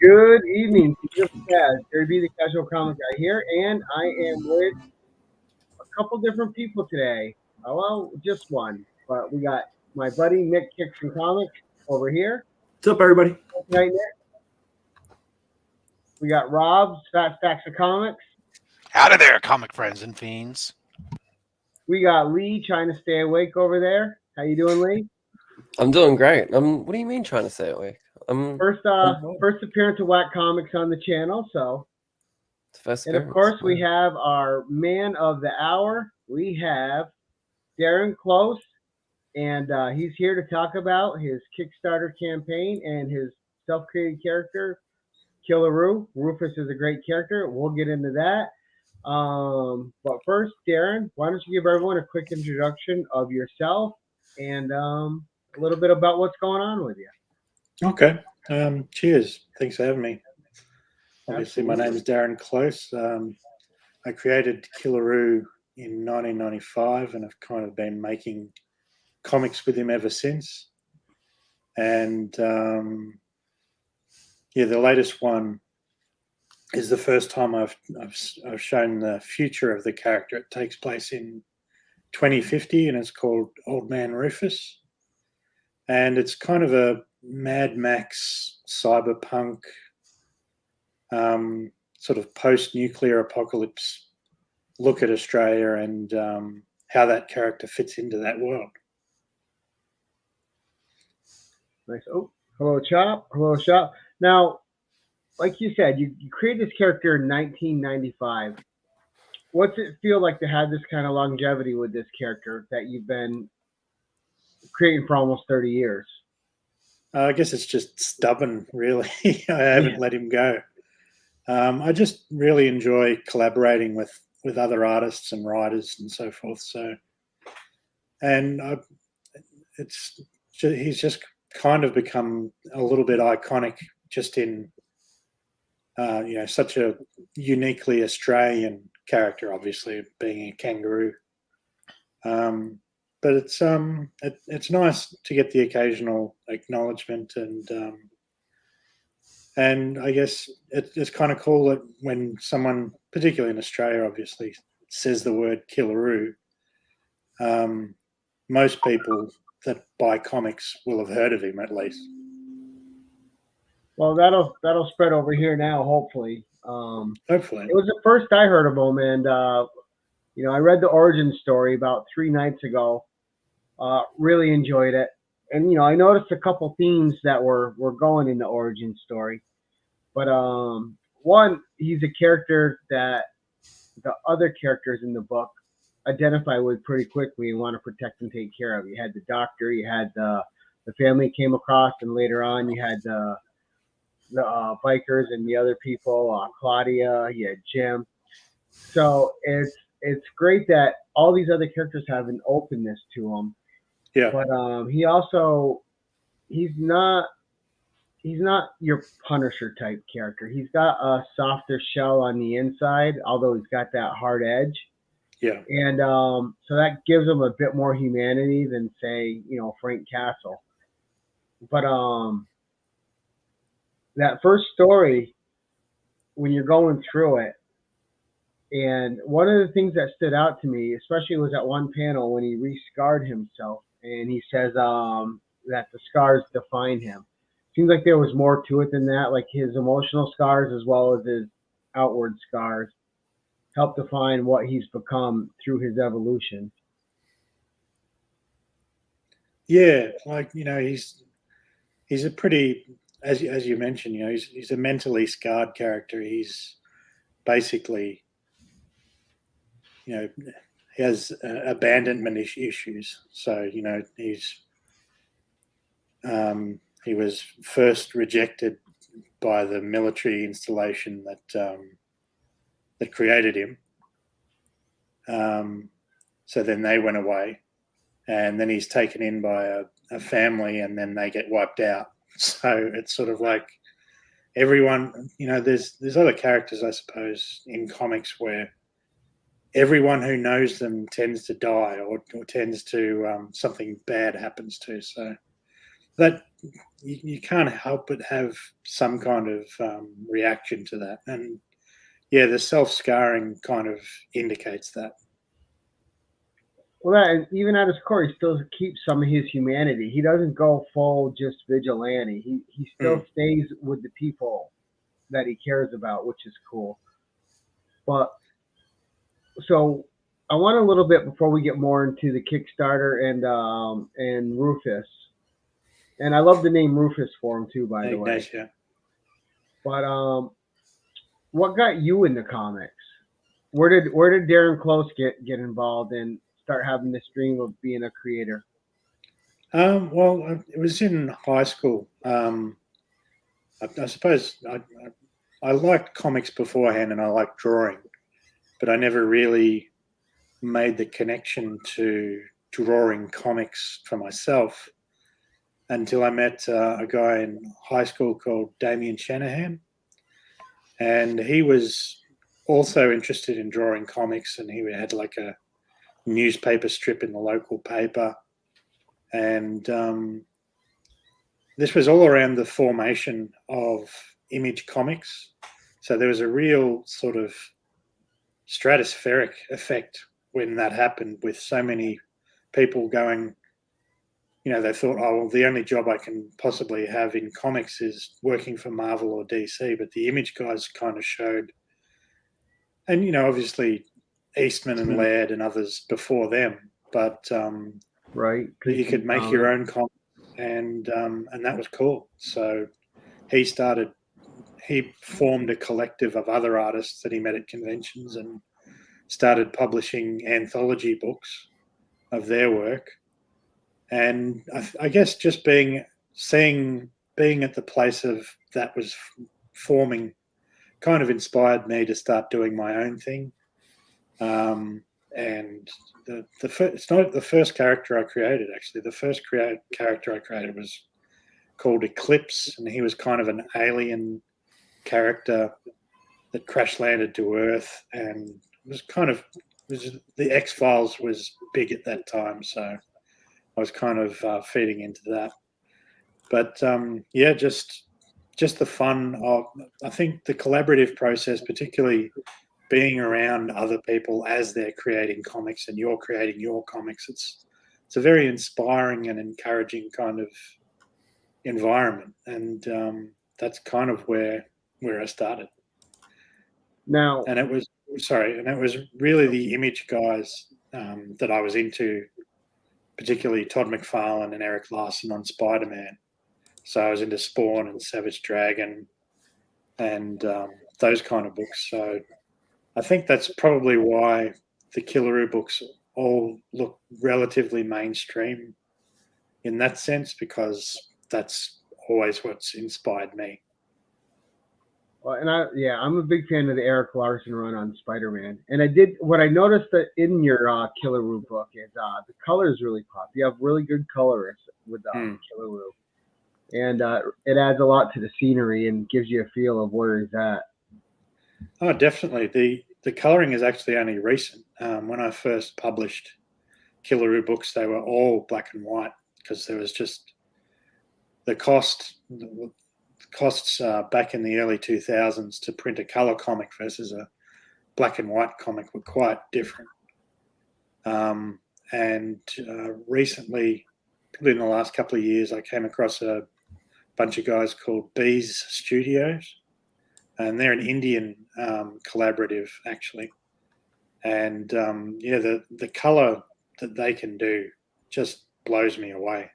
Good evening, Jerry B, the Casual Comic Guy here, and I am with a couple different people today. Well, just one, but we got my buddy Nick Kix and Comix over here. What's up, everybody? Night, Nick. We got Rob, Stax of Comics. Howdy there, comic friends and fiends. We got Lee trying to stay awake over there. How you doing, Lee? I'm doing great. What do you mean trying to stay awake? First appearance of Whack Comics on the channel, so. And of course, we have our man of the hour. We have Darren Cross, and he's here to talk about his Kickstarter campaign and his self-created character, Killeroo. Rufus is a great character. We'll get into that. But first, Darren, why don't you give everyone a quick introduction of yourself and a little bit about what's going on with you. Okay. Cheers. Thanks for having me. Obviously, my name is Darren Cross. I created Killeroo in 1995 and have kind of been making comics with him ever since. And the latest one is the first time I've shown the future of the character. It takes place in 2050 and it's called Old Man Rufus. And it's kind of a Mad Max cyberpunk sort of post-nuclear apocalypse look at Australia and how that character fits into that world. Nice. Oh, hello, Chop. Hello, Chop. Now, like you said, you created this character in 1995. What's it feel like to have this kind of longevity with this character that you've been creating for almost 30 years? I guess it's just stubborn, really. I haven't let him go. I just really enjoy collaborating with other artists and writers and so forth. He's just kind of become a little bit iconic, just in such a uniquely Australian character, obviously being a kangaroo. But it's nice to get the occasional acknowledgement, and I guess it's kind of cool that when someone, particularly in Australia, obviously says the word Killeroo, most people that buy comics will have heard of him at least. Well, that'll spread over here now, hopefully. Hopefully, it was the first I heard of him, and I read the origin story about 3 nights ago. Really enjoyed it, and I noticed a couple themes that were going in the origin story. But one, he's a character that the other characters in the book identify with pretty quickly and want to protect and take care of. You had the doctor, you had the family came across, and later on you had the bikers and the other people, Claudia, you had Jim. So it's great that all these other characters have an openness to them. Yeah. But he's not your Punisher type character. He's got a softer shell on the inside, although he's got that hard edge. Yeah. And so that gives him a bit more humanity than, say, Frank Castle. But that first story, when you're going through it, and one of the things that stood out to me, especially, was at one panel when he re-scarred himself, and he says that the scars define him. Seems like there was more to it than that, like his emotional scars as well as his outward scars help define what he's become through his evolution. Yeah, he's a pretty, as you mentioned, he's a mentally scarred character. He's basically, he has abandonment issues. So he was first rejected by the military installation that created him. So then they went away, and then he's taken in by a family, and then they get wiped out. So it's sort of like everyone, there's other characters, I suppose, in comics where everyone who knows them tends to die or tends to something bad happens to. So that you can't help but have some kind of reaction to that. And yeah, the self-scarring kind of indicates that. Well, and even at his core, he still keeps some of his humanity. He doesn't go full just vigilante. He still stays with the people that he cares about, which is cool. But so I want a little bit before we get more into the Kickstarter and Rufus. And I love the name Rufus for him too, by the way. Nice, yeah. But what got you into comics? Where did Darren Close get involved and start having this dream of being a creator? Well, it was in high school. I suppose I liked comics beforehand, and I liked drawing, but I never really made the connection to drawing comics for myself until I met a guy in high school called Damien Shanahan, and he was also interested in drawing comics, and he had like a newspaper strip in the local paper, and this was all around the formation of Image Comics. So there was a real sort of stratospheric effect when that happened, with so many people going, they thought, oh, well, the only job I can possibly have in comics is working for Marvel or DC. But the Image guys kind of showed, and, obviously Eastman and Laird and others before them, but right, you could make your own comics, and that was cool. So he formed a collective of other artists that he met at conventions and started publishing anthology books of their work. And I guess just being at the place of that was forming kind of inspired me to start doing my own thing. And it's not the first character I created, actually. The first character I created was called Eclipse, and he was kind of an alien character that crash landed to Earth, and the X-Files was big at that time, so I was kind of feeding into that. But just the fun of, I think, the collaborative process, particularly being around other people as they're creating comics and you're creating your comics. It's a very inspiring and encouraging kind of environment, and that's kind of where I started. Now, and it was really the Image guys that I was into, particularly Todd McFarlane and Eric Larson on Spider-Man. So I was into Spawn and Savage Dragon and those kind of books. So I think that's probably why the Killeroo books all look relatively mainstream in that sense, because that's always what's inspired me. Well, and I'm a big fan of the Eric Larson run on Spider-Man. And what I noticed that in your Killeroo book is the colors really pop. You have really good colorists with Killeroo. And it adds a lot to the scenery and gives you a feel of where he's at. Oh, definitely. The coloring is actually only recent. When I first published Killeroo books, they were all black and white because there was just the costs back in the early 2000s to print a color comic versus a black and white comic were quite different. And recently, probably in the last couple of years, I came across a bunch of guys called Bees Studios, and they're an Indian collaborative, actually. And the color that they can do just blows me away.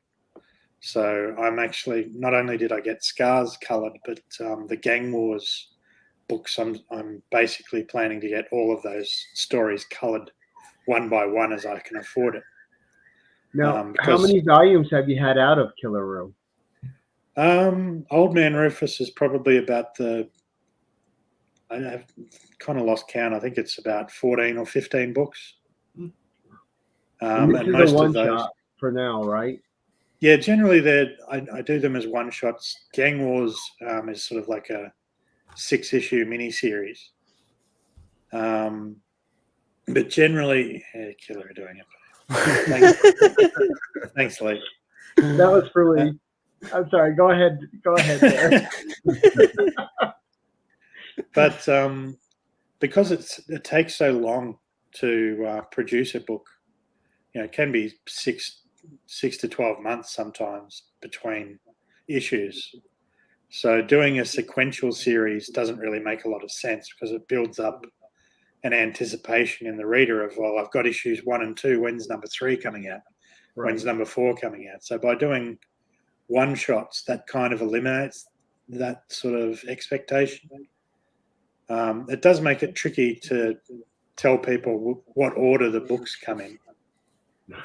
So I'm actually, not only did I get Scars colored, but the Gang Wars books, I'm basically planning to get all of those stories colored one by one as I can afford it. Now, how many volumes have you had out of Killeroo? Old Man Rufus is probably about I have kind of lost count. I think it's about 14 or 15 books. And most of those shot for now, right? Yeah, generally I do them as one shots. Gang Wars is sort of like a 6-issue miniseries. But generally, Killer are doing it. Thanks, Lee. That was for Lee. I'm sorry. Go ahead. Go ahead there. But because it takes so long to produce a book, it can be six to 12 months sometimes between issues. So doing a sequential series doesn't really make a lot of sense because it builds up an anticipation in the reader of, well, I've got issues 1 and 2. When's number 3 coming out? Right. When's number 4 coming out? So by doing one shots, that kind of eliminates that sort of expectation. It does make it tricky to tell people what order the books come in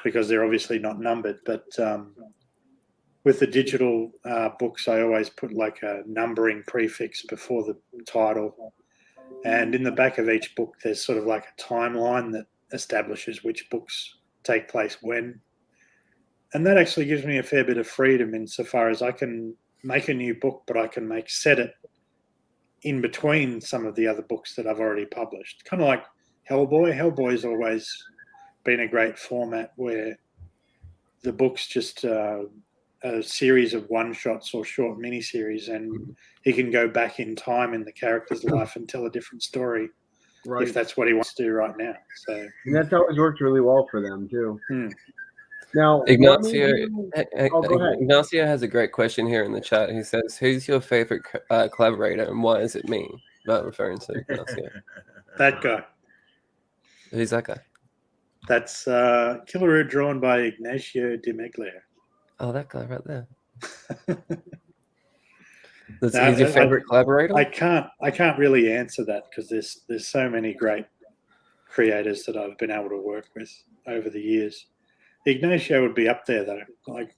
because they're obviously not numbered. But with the digital books, I always put like a numbering prefix before the title. And in the back of each book, there's sort of like a timeline that establishes which books take place when. And that actually gives me a fair bit of freedom insofar as I can make a new book, but I can set it in between some of the other books that I've already published. Kind of like Hellboy. Hellboy's always been a great format where the book's just a series of one-shots or short mini-series, and he can go back in time in the character's life and tell a different story if that's what he wants to do right now. So, and that's always worked really well for them, too. Now, Ignacio, go ahead. Ignacio has a great question here in the chat. He says, who's your favorite collaborator and why is it me? Not referring to Ignacio. That guy. Who's that guy? That's Killeroo, drawn by Ignacio de Meglia. Oh, that guy right there. He's your favorite collaborator? I can't really answer that because there's so many great creators that I've been able to work with over the years. Ignacio would be up there though. Like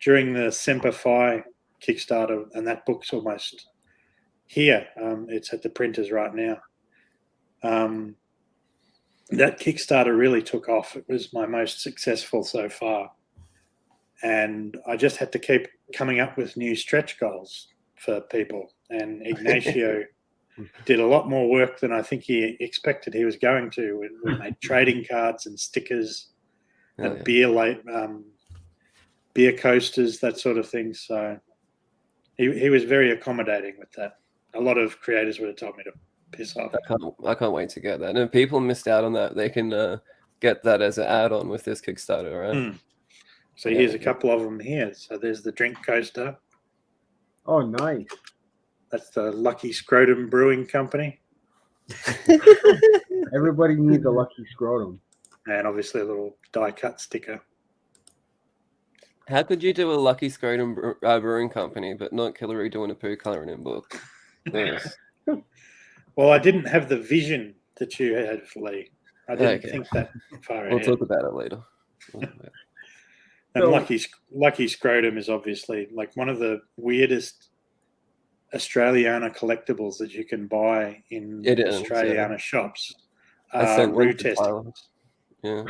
during the Semper Fi Kickstarter, and that book's almost here. It's at the printers right now. That Kickstarter really took off. It was my most successful so far. And I just had to keep coming up with new stretch goals for people. And Ignacio did a lot more work than I think he expected he was going to. We made trading cards and stickers and beer coasters, that sort of thing. So he was very accommodating with that. A lot of creators would have told me to piss off. I can't wait to get that. And if people missed out on that, they can get that as an add-on with this Kickstarter, right? So here's a couple of them here. So there's the drink coaster. Oh, nice. That's the Lucky Scrotum Brewing Company. Everybody needs a Lucky Scrotum. And obviously a little die-cut sticker. How could you do a Lucky Scrotum Brewing Company, but not Killeroo doing a poo colouring in book? Yes. Well, I didn't have the vision that you had, Lee. I didn't think that far ahead. We'll talk about it later. And Lucky Scrotum is obviously like one of the weirdest Australiana collectibles that you can buy in Australiana shops. Roo testicles. Yeah.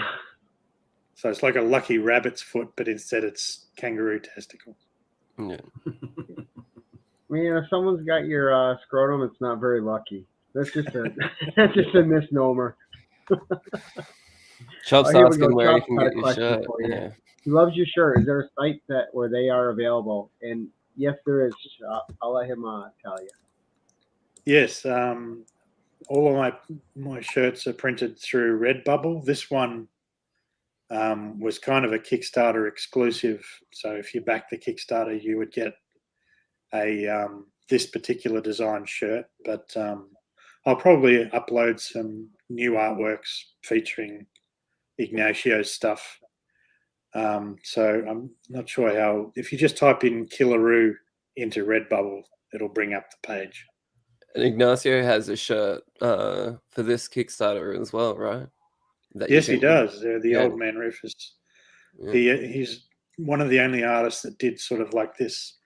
So it's like a lucky rabbit's foot, but instead it's kangaroo testicle. Yeah. I mean, if someone's got your scrotum, it's not very lucky. That's just a misnomer. Chop's asking where you can get your shirt. Yeah. He loves your shirt. Is there a site where they are available? And yes, there is. I'll let him tell you. Yes, all of my shirts are printed through Redbubble. This one was kind of a Kickstarter exclusive. So if you back the Kickstarter, you would get a this particular design shirt. But I'll probably upload some new artworks featuring Ignacio's stuff. So I'm not sure how. If you just type in Killeroo into Redbubble, it'll bring up the page. And Ignacio has a shirt for this Kickstarter as well, right? Yes, he does. The Old Man Rufus. Yeah. He's one of the only artists that did sort of like this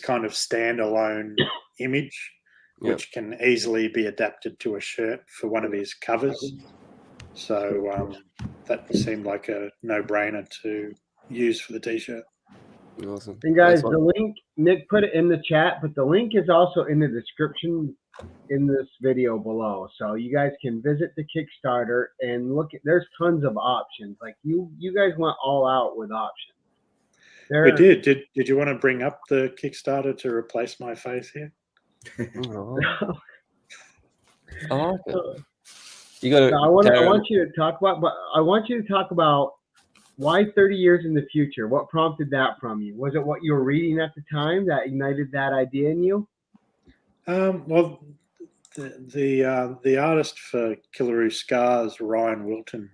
kind of standalone image, which can easily be adapted to a shirt for one of his covers. So that seemed like a no-brainer to use for the T-shirt. Awesome. And guys, the link, Nick put it in the chat, but the link is also in the description in this video below. So you guys can visit the Kickstarter and look at, there's tons of options. Like you guys went all out with options. We did. Did you want to bring up the Kickstarter to replace my face here? Oh, I like it. You got to. I want you to talk about, but I want you to talk about why 30 years in the future. What prompted that from you? Was it what you were reading at the time that ignited that idea in you? Well, the artist for Killeroo Scars, Ryan Wilton,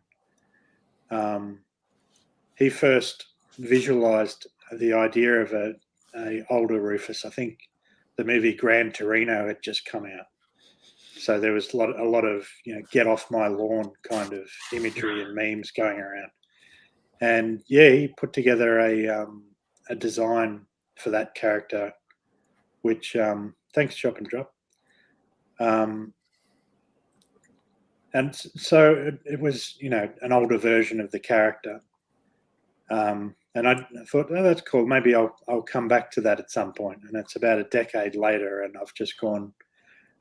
he first visualized the idea of a older Rufus. I think the movie Gran Torino had just come out, so there was a lot of get off my lawn kind of imagery and memes going around. And yeah, he put together a design for that character, which thanks Chop and Drop. And so it was, an older version of the character. And I thought, oh, that's cool. Maybe I'll come back to that at some point. And it's about a decade later, and I've just gone.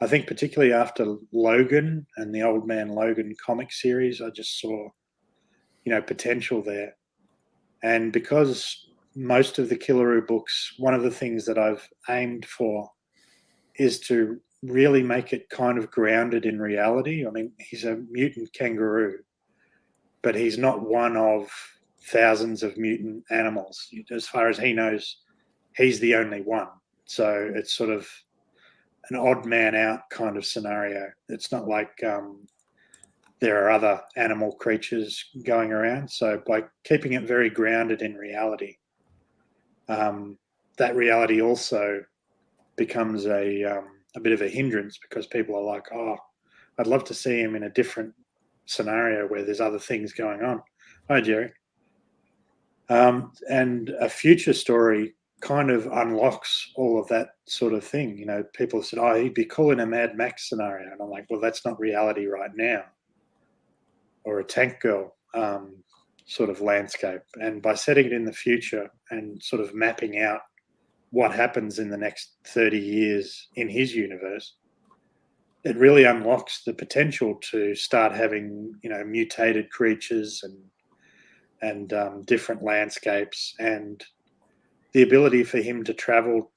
I think particularly after Logan and the Old Man Logan comic series, I just saw, potential there. And because most of the Killeroo books, one of the things that I've aimed for is to really make it kind of grounded in reality. I mean, he's a mutant kangaroo, but he's not one of thousands of mutant animals. As far as he knows, he's the only one. So it's sort of an odd man out kind of scenario. It's not like there are other animal creatures going around. So by keeping it very grounded in reality, that reality also becomes a bit of a hindrance, because people are like, oh, I'd love to see him in a different scenario where there's other things going on. Hi, Jerry. And a future story kind of unlocks all of that sort of thing. People have said, oh, he'd be cool in a Mad Max scenario. And I'm like, well, that's not reality right now. Or a Tank Girl sort of landscape. And by setting it in the future and sort of mapping out what happens in the next 30 years in his universe, it really unlocks the potential to start having, mutated creatures and different landscapes, and the ability for him to travel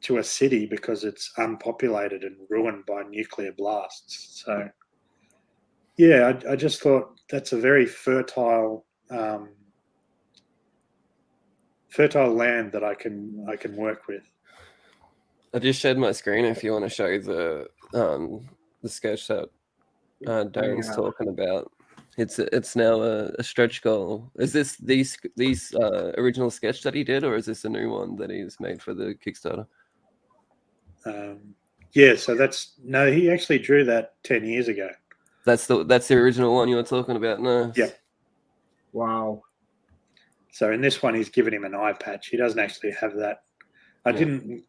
to a city because it's unpopulated and ruined by nuclear blasts. So, yeah, I just thought that's a very fertile land that I can work with. I just shared my screen if you want to show the sketch that Darren's talking about. It's now a stretch goal. Is this these original sketch that he did, or is this a new one that he's made for the Kickstarter? Yeah, so he actually drew that 10 years ago. That's the original one you were talking about. No. Yeah. Wow. So in this one, he's given him an eye patch. He doesn't actually have that. Didn't.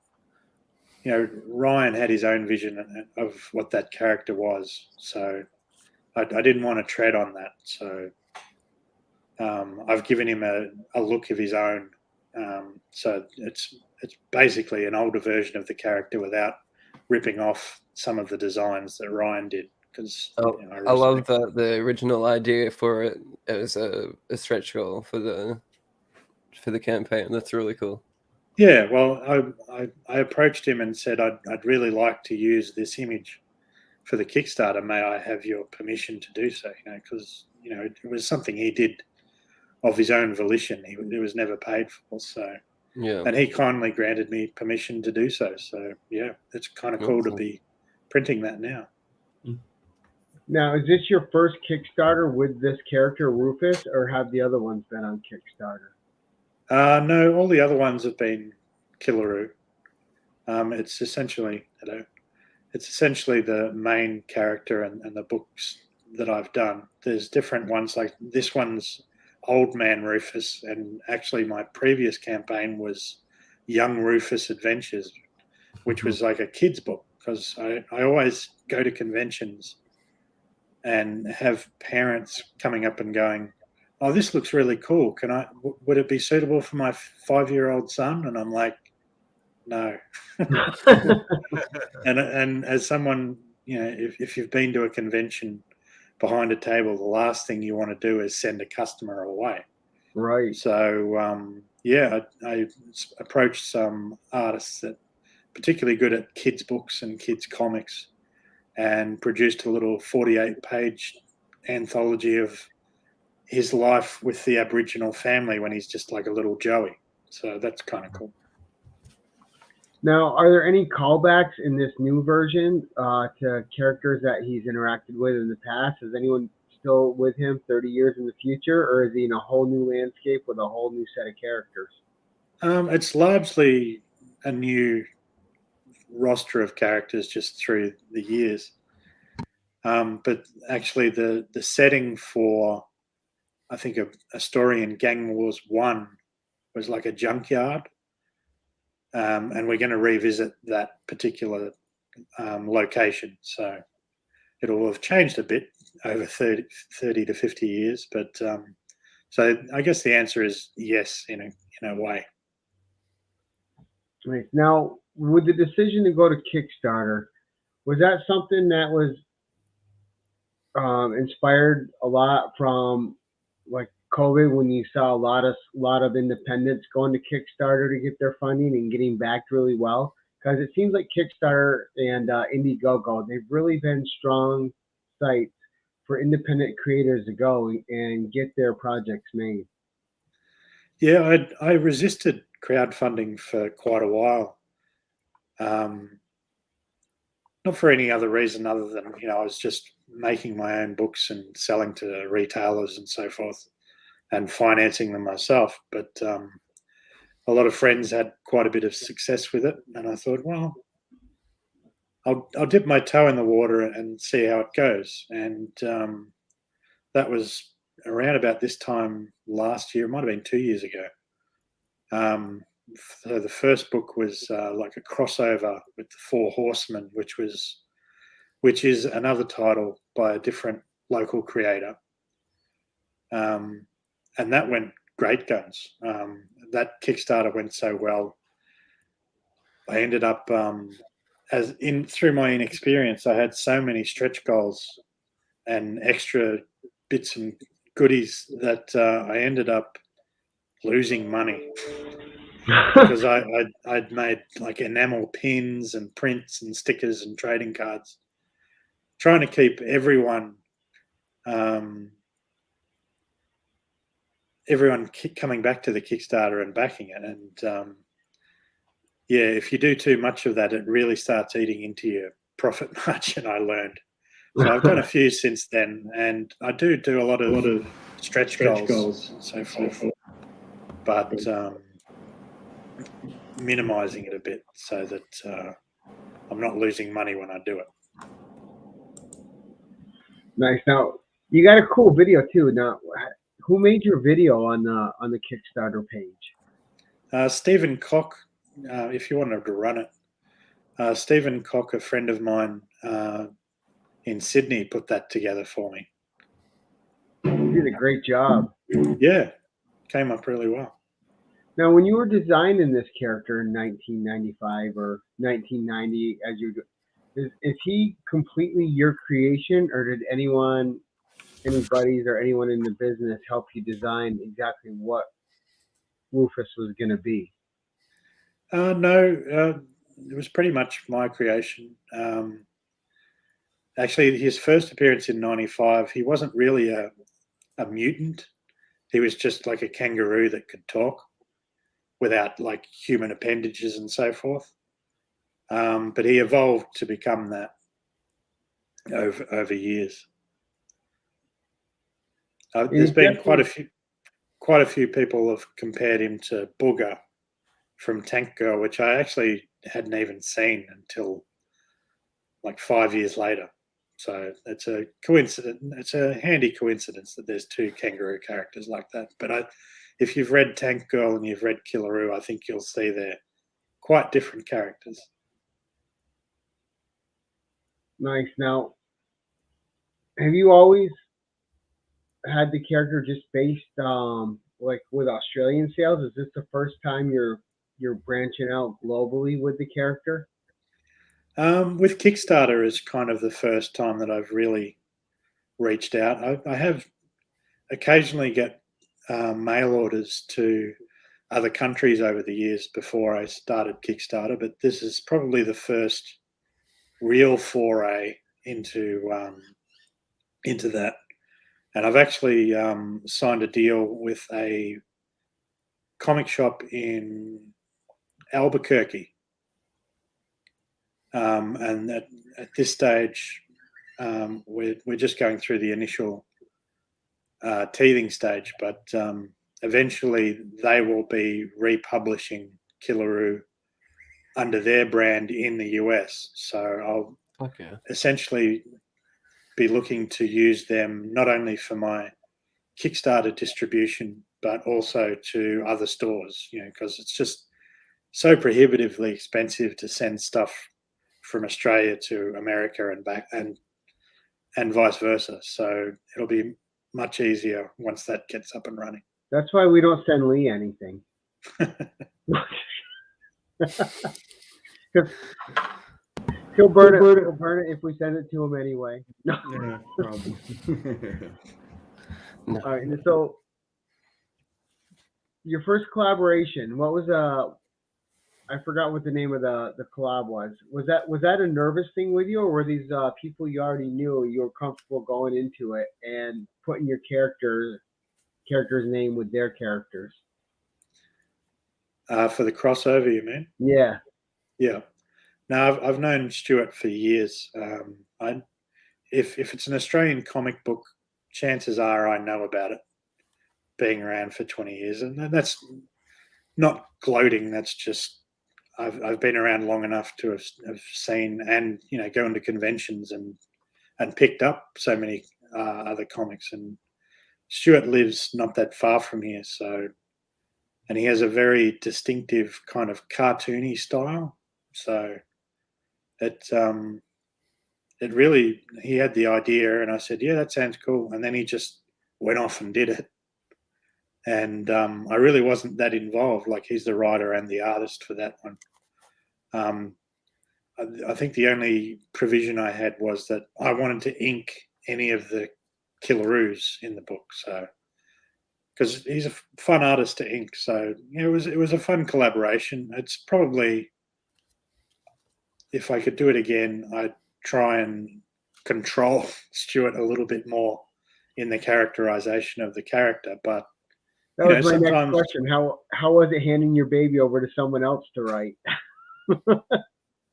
Ryan had his own vision of what that character was, so I didn't want to tread on that. So I've given him a look of his own. So it's basically an older version of the character without ripping off some of the designs that Ryan did. Because I love the original idea for it as a stretch goal for the campaign. That's really cool. Yeah, well, I approached him and said I'd really like to use this image for the Kickstarter. May I have your permission to do so? Because it was something he did of his own volition. It was never paid for. So yeah, and he kindly granted me permission to do so. So yeah, it's kind of cool to be printing that now. Now, is this your first Kickstarter with this character, Rufus, or have the other ones been on Kickstarter? No, all the other ones have been Killeroo. It's essentially the main character and the books that I've done. There's different ones, like this one's Old Man Rufus, and actually my previous campaign was Young Rufus Adventures, which was like a kid's book, because I always go to conventions and have parents coming up and going, oh, this looks really cool. Would it be suitable for my 5-year-old son? And I'm like, no. and as someone, if you've been to a convention behind a table, the last thing you want to do is send a customer away. Right. So yeah, I approached some artists that particularly good at kids' books and kids' comics, and produced a little 48-page anthology of his life with the Aboriginal family when he's just like a little Joey. So that's kind of cool. Now, are there any callbacks in this new version to characters that he's interacted with in the past? Is anyone still with him 30 years in the future, or is he in a whole new landscape with a whole new set of characters? It's largely a new roster of characters just through the years. But actually the setting for, I think, a story in Gang Wars 1 was like a junkyard. And we're going to revisit that particular location. So it'll have changed a bit over 30 to 50 years. But so I guess the answer is yes, in a way. Right. Now, with the decision to go to Kickstarter, was that something that was inspired a lot from like COVID, when you saw a lot of independents going to Kickstarter to get their funding and getting backed really well? Because it seems like Kickstarter and Indiegogo, they've really been strong sites for independent creators to go and get their projects made. Yeah, I resisted crowdfunding for quite a while. Not for any other reason other than, I was just making my own books and selling to retailers and so forth and financing them myself. But a lot of friends had quite a bit of success with it. And I thought, well, I'll dip my toe in the water and see how it goes. And that was around about this time last year. It might have been 2 years ago. So the first book was like a crossover with the Four Horsemen, which is another title by a different local creator. And that went great guns. That Kickstarter went so well. I ended up, through my inexperience, I had so many stretch goals and extra bits and goodies that I ended up losing money because I'd made like enamel pins and prints and stickers and trading cards, trying to keep everyone coming back to the Kickstarter and backing it. And yeah, if you do too much of that, it really starts eating into your profit margin, I learned. So I've done a few since then, and I do a lot of stretch goals and so forth, but minimizing it a bit so that I'm not losing money when I do it. Nice. Now, you got a cool video too. Now, who made your video on the Kickstarter page? Stephen Koch, if you wanted to run it. Stephen Koch, a friend of mine in Sydney, put that together for me. You did a great job. Yeah, came up really well. Now, when you were designing this character in 1995 or 1990, is he completely your creation, or did any buddies or anyone in the business help you design exactly what Rufus was going to be? No, it was pretty much my creation. Actually, his first appearance in '95, he wasn't really a mutant. He was just like a kangaroo that could talk without like human appendages and so forth. But he evolved to become that over years. There's been quite a few people have compared him to Booger from Tank Girl, which I actually hadn't even seen until like 5 years later. So it's a coincidence. It's a handy coincidence that there's two kangaroo characters like that. But if you've read Tank Girl and you've read Killeroo, I think you'll see they're quite different characters. Nice. Now, have you always had the character just based like with Australian sales? Is this the first time you're branching out globally with the character? With Kickstarter is kind of the first time that I've really reached out. I have occasionally get mail orders to other countries over the years before I started Kickstarter, but this is probably the first real foray into that. And I've actually signed a deal with a comic shop in Albuquerque. And at this stage, we're just going through the initial teething stage, but eventually they will be republishing Killeroo under their brand in the US. So I'll essentially be looking to use them not only for my Kickstarter distribution, but also to other stores, because it's just so prohibitively expensive to send stuff from Australia to America and back and vice versa. So it'll be much easier once that gets up and running. That's why we don't send Lee anything. He'll burn it. He'll burn it if we send it to him anyway. No. Yeah, probably. All right. So your first collaboration, what was I forgot what the name of the collab was. Was that a nervous thing with you, or were these people you already knew, you were comfortable going into it and putting your character's name with their characters? For the crossover, you mean? Yeah. Yeah. No, I've known Stuart for years. If it's an Australian comic book, chances are I know about it, being around for 20 years, and that's not gloating. That's just I've been around long enough to have seen and going to conventions and picked up so many other comics. And Stuart lives not that far from here, and he has a very distinctive kind of cartoony style. So it really, he had the idea, and I said, yeah, that sounds cool. And then he just went off and did it. And I really wasn't that involved. Like, he's the writer and the artist for that one. I think the only provision I had was that I wanted to ink any of the Killeroos in the book. So, because he's a fun artist to ink. So, it was a fun collaboration. It's probably, if I could do it again, I'd try and control Stuart a little bit more in the characterization of the character. But that was my next question. How was it handing your baby over to someone else to write?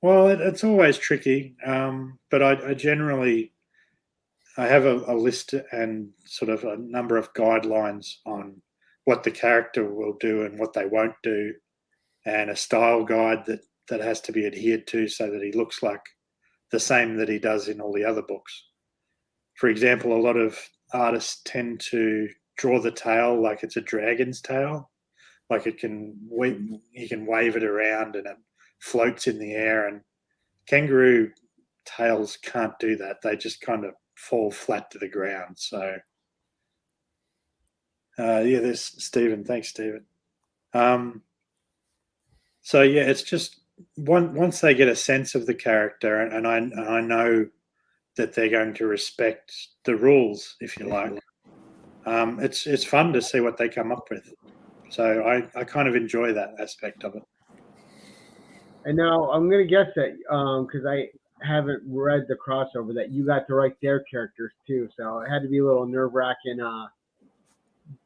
Well, it's always tricky, but I generally have a list and sort of a number of guidelines on what the character will do and what they won't do, and a style guide that has to be adhered to so that he looks like the same that he does in all the other books. For example, a lot of artists tend to draw the tail like it's a dragon's tail, like you can wave it around and it floats in the air, and kangaroo tails can't do that. They just kind of fall flat to the ground. So there's Stephen. Thanks, Stephen. So yeah, it's just once they get a sense of the character, and I know that they're going to respect the rules, if you like. It's fun to see what they come up with. So I kind of enjoy that aspect of it. And now I'm going to guess that because I haven't read the crossover, that you got to write their characters too. So it had to be a little nerve-wracking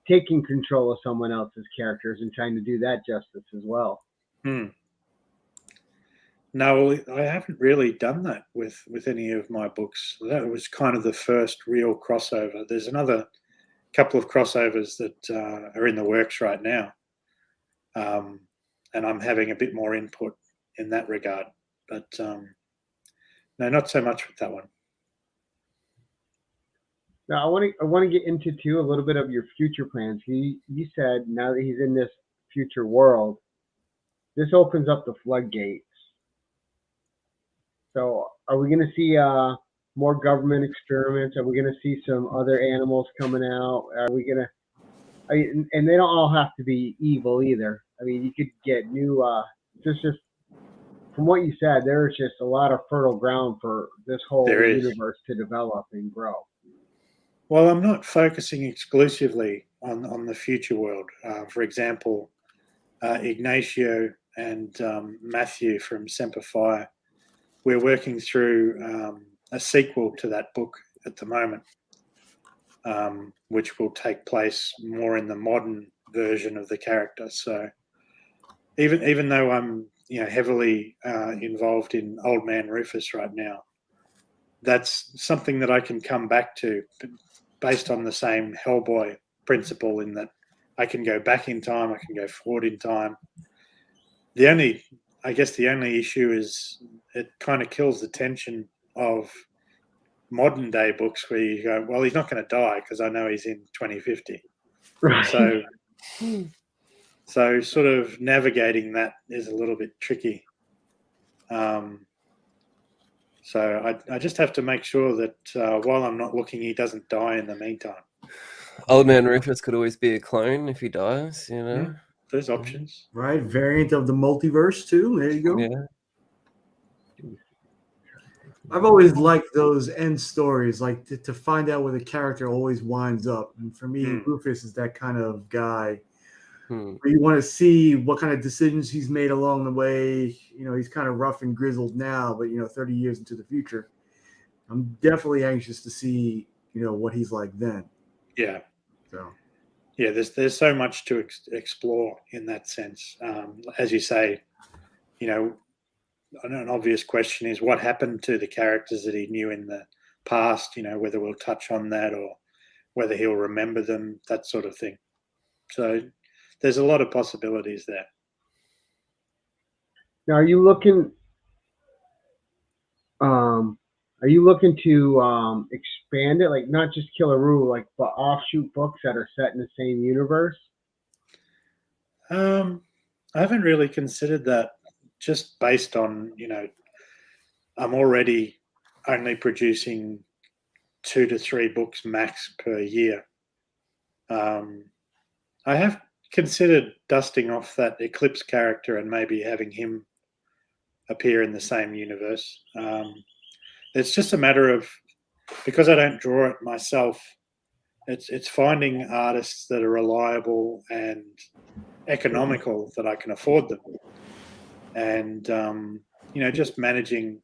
taking control of someone else's characters and trying to do that justice as well. No, I haven't really done that with any of my books. That was kind of the first real crossover. There's another couple of crossovers that are in the works right now. And I'm having a bit more input in that regard. But no, not so much with that one. Now, I want to get into too a little bit of your future plans. You said now that he's in this future world, this opens up the floodgates. So, are we going to see more government experiments? Are we going to see some other animals coming out? Are we going to? And they don't all have to be evil either. I mean, you could get new. Just from what you said, there's just a lot of fertile ground for this whole universe to develop and grow. Well, I'm not focusing exclusively on the future world. For example, Ignacio and Matthew from Semper Fi, we're working through a sequel to that book at the moment, which will take place more in the modern version of the character. So even though I'm heavily involved in Old Man Rufus right now, that's something that I can come back to based on the same Hellboy principle, in that I can go back in time, I can go forward in time. I guess the only issue is it kind of kills the tension of modern day books where you go, well, he's not going to die because I know he's in 2050. Right. So sort of navigating that is a little bit tricky. So I just have to make sure that while I'm not looking, he doesn't die in the meantime. Old Man Rufus could always be a clone if he dies, Yeah, there's options. Right, variant of the multiverse too. There you go. Yeah. I've always liked those end stories, like to find out where the character always winds up. And for me, Rufus is that kind of guy where you want to see what kind of decisions he's made along the way. He's kind of rough and grizzled now, but 30 years into the future, I'm definitely anxious to see what he's like then. Yeah. So. Yeah, there's so much to explore in that sense. As you say, an obvious question is what happened to the characters that he knew in the past, whether we'll touch on that or whether he'll remember them, that sort of thing. So there's a lot of possibilities there. Now, are you looking to expand it, like not just Killeroo, like but offshoot books that are set in the same universe? I haven't really considered that, just based on, I'm already only producing 2 to 3 books max per year. I have considered dusting off that Eclipse character and maybe having him appear in the same universe. It's just a matter of, because I don't draw it myself, it's finding artists that are reliable and economical that I can afford them, and just managing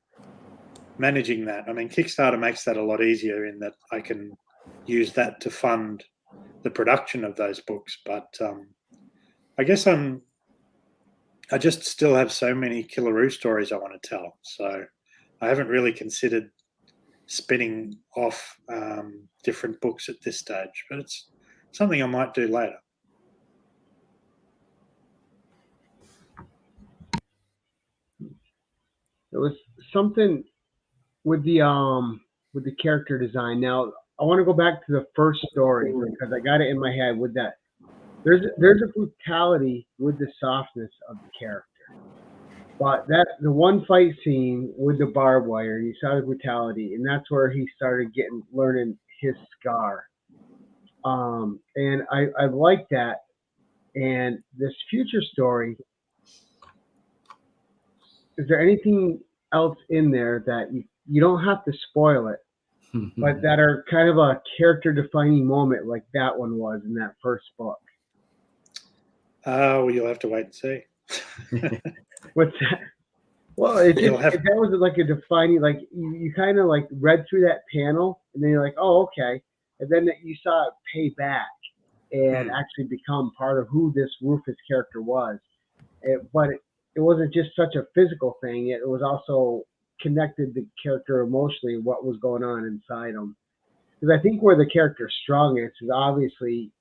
that. I mean, Kickstarter makes that a lot easier in that I can use that to fund the production of those books. But I guess I just still have so many Killeroo stories I want to tell, so I haven't really considered spinning off different books at this stage, but it's something I might do later. There was something with the character design. Now I want to go back to the first story because I got it in my head with that. There's a brutality with the softness of the character. But the one fight scene with the barbed wire, you saw the brutality, and that's where he started learning his scar. And I like that. And this future story, is there anything else in there that you don't have to spoil it, but that are kind of a character defining moment like that one was in that first book? Well, you'll have to wait and see. What's that? Well, that was like a defining, like you kind of like read through that panel and then you're like, oh, okay. And then you saw it pay back and actually become part of who this Rufus character was. But it wasn't just such a physical thing. It was also connected the character emotionally, what was going on inside him. Because I think where the character's strongest is obviously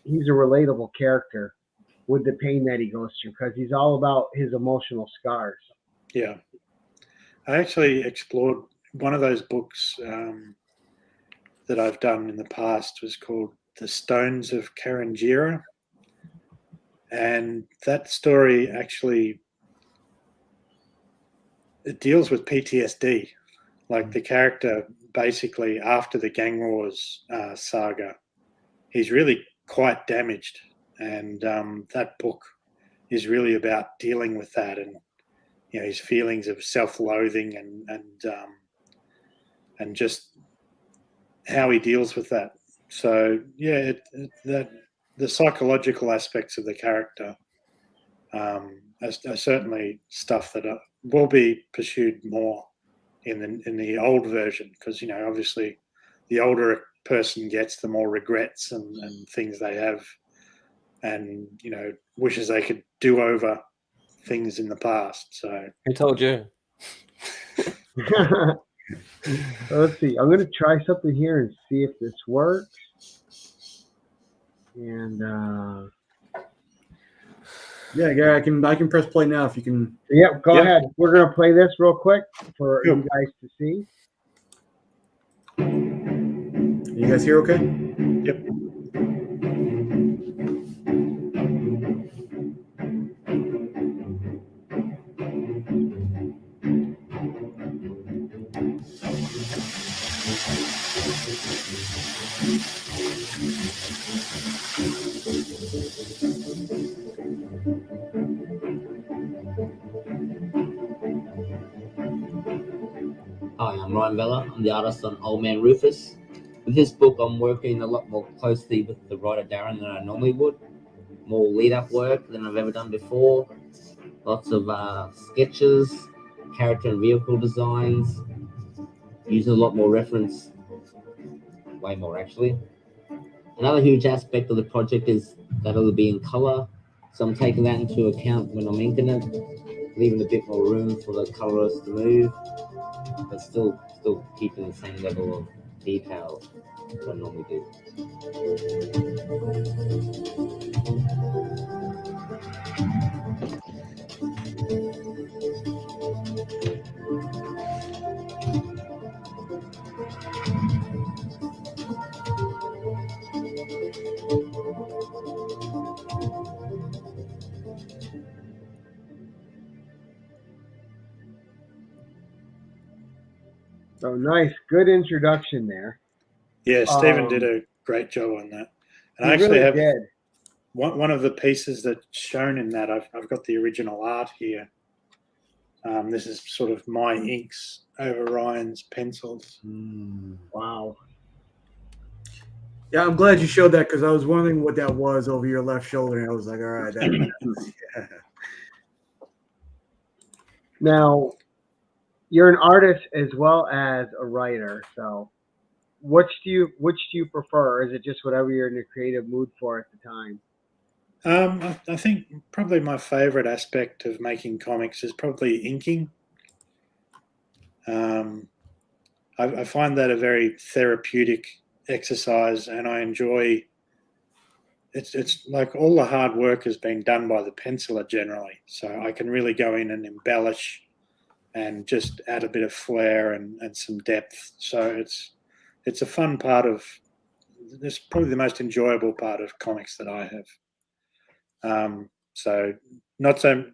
he's a relatable character with the pain that he goes through, because he's all about his emotional scars. Yeah. I actually explored one of those books that I've done in the past was called The Stones of Karangira. And that story actually, it deals with PTSD. Like the character basically after the Gang Wars saga, he's really quite damaged. And that book is really about dealing with that and his feelings of self-loathing and just how he deals with that. So yeah, the psychological aspects of the character are certainly stuff that will be pursued more in the old version, because obviously the older a person gets, the more regrets and things they have, and wishes they could do over things in the past. So Who told you? Let's see. I'm gonna try something here and see if this works. And yeah, Gary, I can press play now if you can. Yep, go ahead. We're gonna play this real quick for you guys to see. You guys hear okay? Yep. Hi, I'm Ryan Vella. I'm the artist on Old Man Rufus. With this book, I'm working a lot more closely with the writer Darren than I normally would. More lead-up work than I've ever done before. Lots of sketches, character and vehicle designs. Using a lot more reference. Way more, actually. Another huge aspect of the project is that it'll be in color. So I'm taking that into account when I'm inking it, leaving a bit more room for the colors to move, but still keeping the same level of detail that I normally do. So nice, good introduction there. Yeah, Stephen did a great job on that. And I actually really have one of the pieces that's shown in that. I've got the original art here. This is sort of my inks over Ryan's pencils. Wow. Yeah, I'm glad you showed that because I was wondering what that was over your left shoulder, and I was like, all right. Yeah. Now, you're an artist as well as a writer, so which do you prefer? Is it just whatever you're in a creative mood for at the time? I think probably my favorite aspect of making comics is probably inking. I find that a very therapeutic exercise, and I enjoy. It's like all the hard work has been done by the penciler generally, so I can really go in and embellish and just add a bit of flair and some depth. So it's a fun part of. It's probably the most enjoyable part of comics that I have. So not so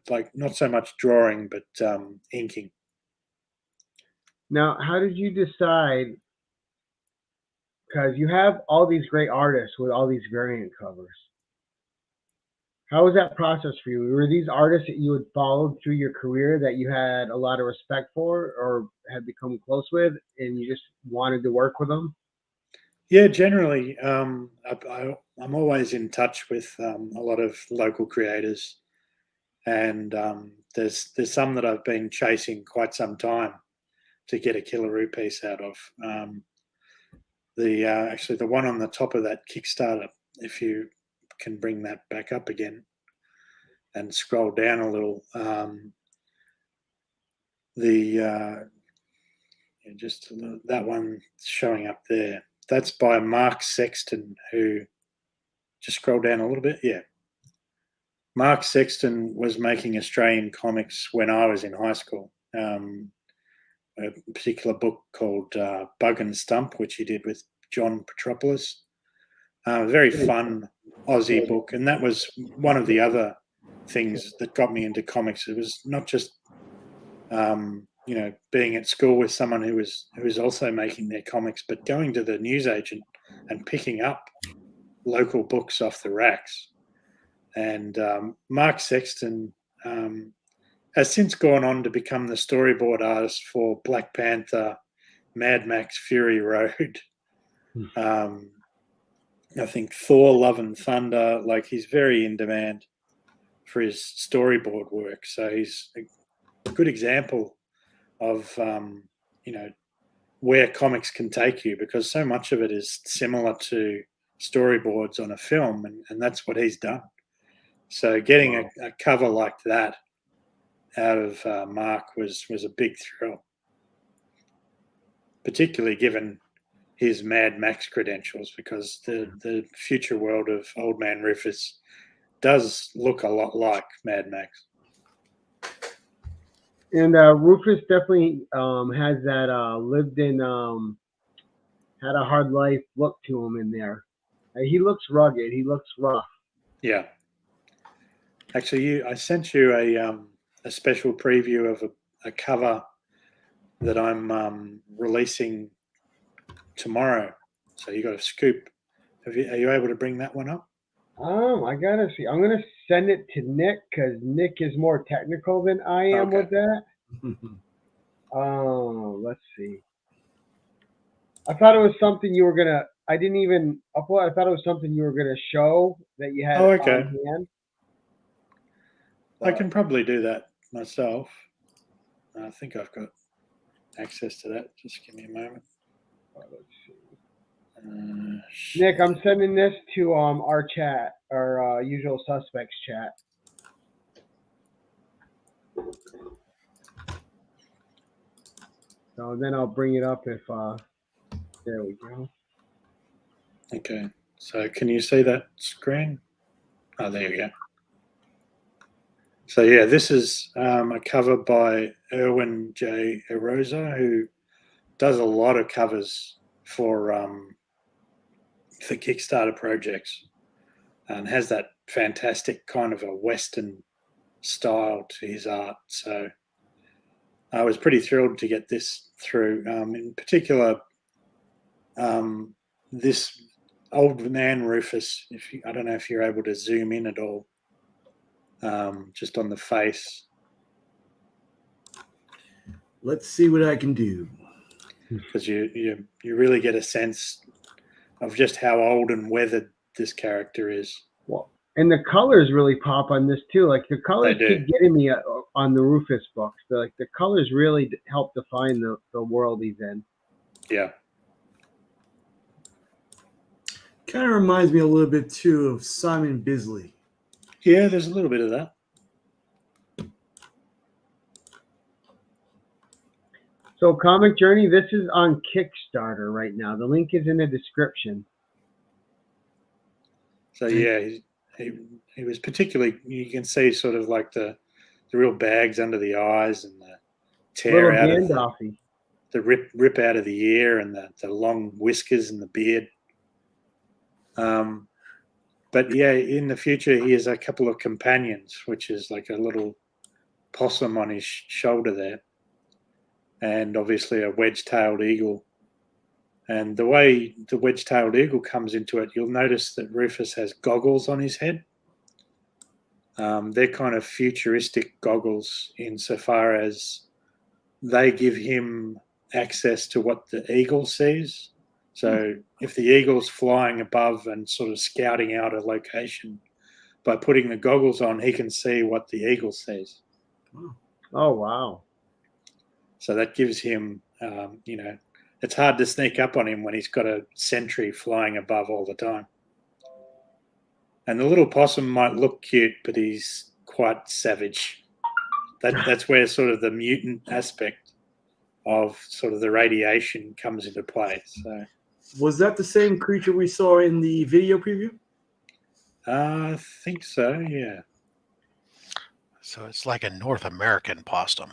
much drawing, but inking. Now, how did you decide? Because you have all these great artists with all these variant covers. How was that process for you? Were these artists that you had followed through your career that you had a lot of respect for or had become close with, and you just wanted to work with them? Yeah, generally, I'm always in touch with a lot of local creators, and there's some that I've been chasing quite some time to get a Killeroo piece out of. Actually the one on the top of that Kickstarter, if you can bring that back up again and scroll down a little, just that one showing up there. That's by Mark Sexton, who, just scroll down a little bit. Yeah. Mark Sexton was making Australian comics when I was in high school. A particular book called Bug and Stump, which he did with John Petropoulos. Very fun Aussie book. And that was one of the other things that got me into comics. It was not just, being at school with someone who was also making their comics, but going to the newsagent and picking up local books off the racks. And Mark Sexton has since gone on to become the storyboard artist for Black Panther, Mad Max Fury Road, I think Thor, Love and Thunder. Like, he's very in demand for his storyboard work. So he's a good example of where comics can take you, because so much of it is similar to storyboards on a film, and that's what he's done. So getting a cover like that out of Mark was a big thrill, particularly given his Mad Max credentials, because the future world of Old Man Rufus does look a lot like Mad Max. And Rufus definitely has that lived in, had a hard life look to him in there. He looks rugged. He looks rough. Yeah. Actually, I sent you a special preview of a cover that I'm releasing tomorrow. So you got a scoop. Are you able to bring that one up? I gotta see. I'm gonna send it to Nick because Nick is more technical than I am with that. Let's see. I thought it was something you were gonna. I didn't even upload. I thought it was something you were gonna show that you had on hand. I can probably do that myself. I think I've got access to that. Just give me a moment. Let's see. Nick, I'm sending this to our chat, our usual suspects chat. So then I'll bring it up if there we go. Okay. So can you see that screen? Oh, there you go. So yeah, this is a cover by Erwin J. Erosa, who does a lot of covers for Kickstarter projects, and has that fantastic kind of a Western style to his art. So I was pretty thrilled to get this through. In particular, this Old Man Rufus, I don't know if you're able to zoom in at all, just on the face. Let's see what I can do. Because you really get a sense of just how old and weathered this character is. Well, and the colors really pop on this too. Like the colors keep getting me on the Rufus books. The colors really help define the world he's in. Yeah. Kind of reminds me a little bit too of Simon Bisley. Yeah, there's a little bit of that. So Comic Journey, this is on Kickstarter right now. The link is in the description. So yeah, he was particularly, you can see sort of like the real bags under the eyes and the tear out of the rip out of the ear and the long whiskers and the beard. But yeah, in the future he has a couple of companions, which is like a little possum on his shoulder there, and obviously a wedge-tailed eagle. And the way the wedge-tailed eagle comes into it, you'll notice that Rufus has goggles on his head. They're kind of futuristic goggles insofar as they give him access to what the eagle sees. So if the eagle's flying above and sort of scouting out a location, by putting the goggles on, he can see what the eagle sees. Oh, wow. So that gives him, it's hard to sneak up on him when he's got a sentry flying above all the time. And the little possum might look cute, but he's quite savage. That's where sort of the mutant aspect of sort of the radiation comes into play. So, was that the same creature we saw in the video preview? I think so, yeah. So it's like a North American possum.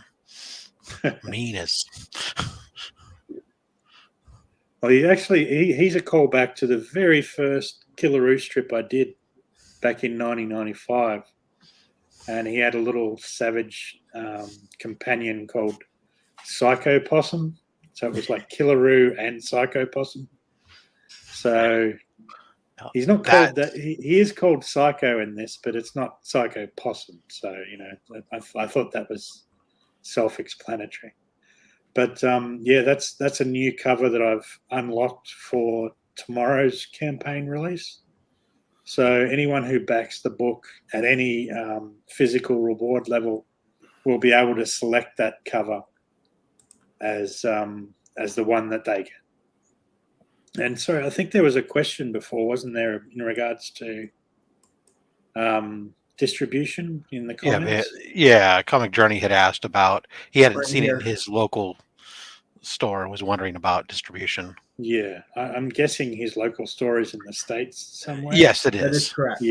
Mean as. Well, he's a callback to the very first Killeroo strip I did back in 1995, and he had a little savage companion called Psycho Possum. So it was like Killeroo and Psycho Possum. So he's not called that. He is called Psycho in this, but it's not Psycho Possum. So I thought that was self-explanatory. But yeah, that's a new cover that I've unlocked for tomorrow's campaign release. So anyone who backs the book at any physical reward level will be able to select that cover as the one that they get. And sorry, I think there was a question before, wasn't there, in regards to distribution in the comments? Yeah. Comic Journey had asked about. He hadn't Right seen here. it in his local store and was wondering about distribution. Yeah, I'm guessing his local store is in the States somewhere. Yes, it That is is. correct.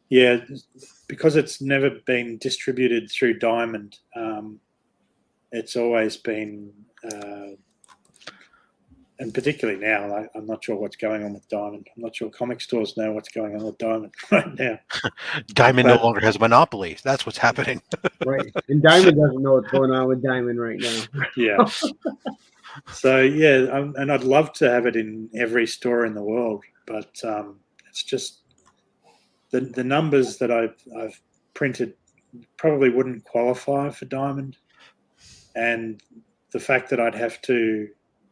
Yeah, because it's never been distributed through Diamond. It's always been, and particularly now, I'm not sure what's going on with Diamond. I'm not sure comic stores know what's going on with Diamond right now. Diamond no longer has a monopoly. That's what's happening. Right. And Diamond doesn't know what's going on with Diamond right now. Yeah. So yeah, and I'd love to have it in every store in the world, but it's just the numbers that I've printed probably wouldn't qualify for Diamond, and the fact that I'd have to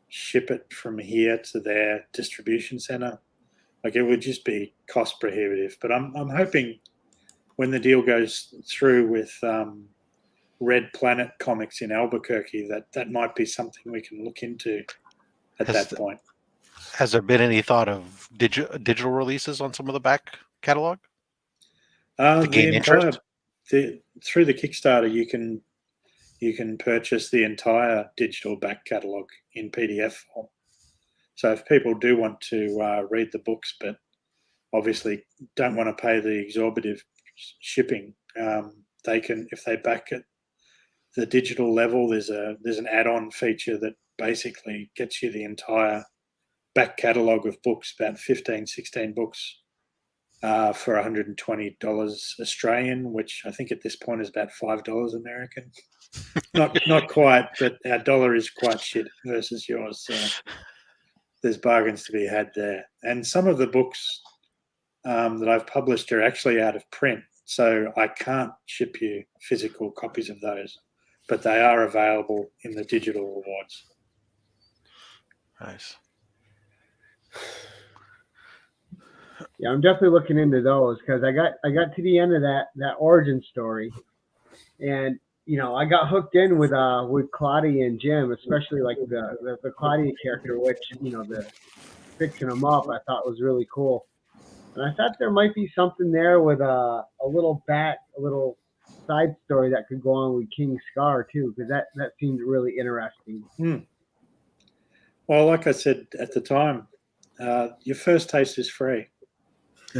ship it from here to their distribution center, like it would just be cost prohibitive. But I'm hoping when the deal goes through with Red Planet Comics in Albuquerque, that might be something we can look into at that point. Has there been any thought of digital releases on some of the back catalog? To gain interest? Through the Kickstarter, you can purchase the entire digital back catalog in PDF form. So if people do want to read the books, but obviously don't want to pay the exorbitant shipping, they can, if they back it the digital level, there's an add-on feature that basically gets you the entire back catalogue of books, about 15, 16 books, for $120 Australian, which I think at this point is about $5 American. Not quite, but our dollar is quite shit versus yours. So there's bargains to be had there. And some of the books that I've published are actually out of print, so I can't ship you physical copies of those, but they are available in the digital rewards. Nice. Yeah, I'm definitely looking into those because I got to the end of that origin story, and I got hooked in with Claudia and Jim, especially like the Claudia character, which the fixing them up I thought was really cool, and I thought there might be something there with a little side story that could go on with King Scar too, because that seemed really interesting. Well, like I said at the time, your first taste is free.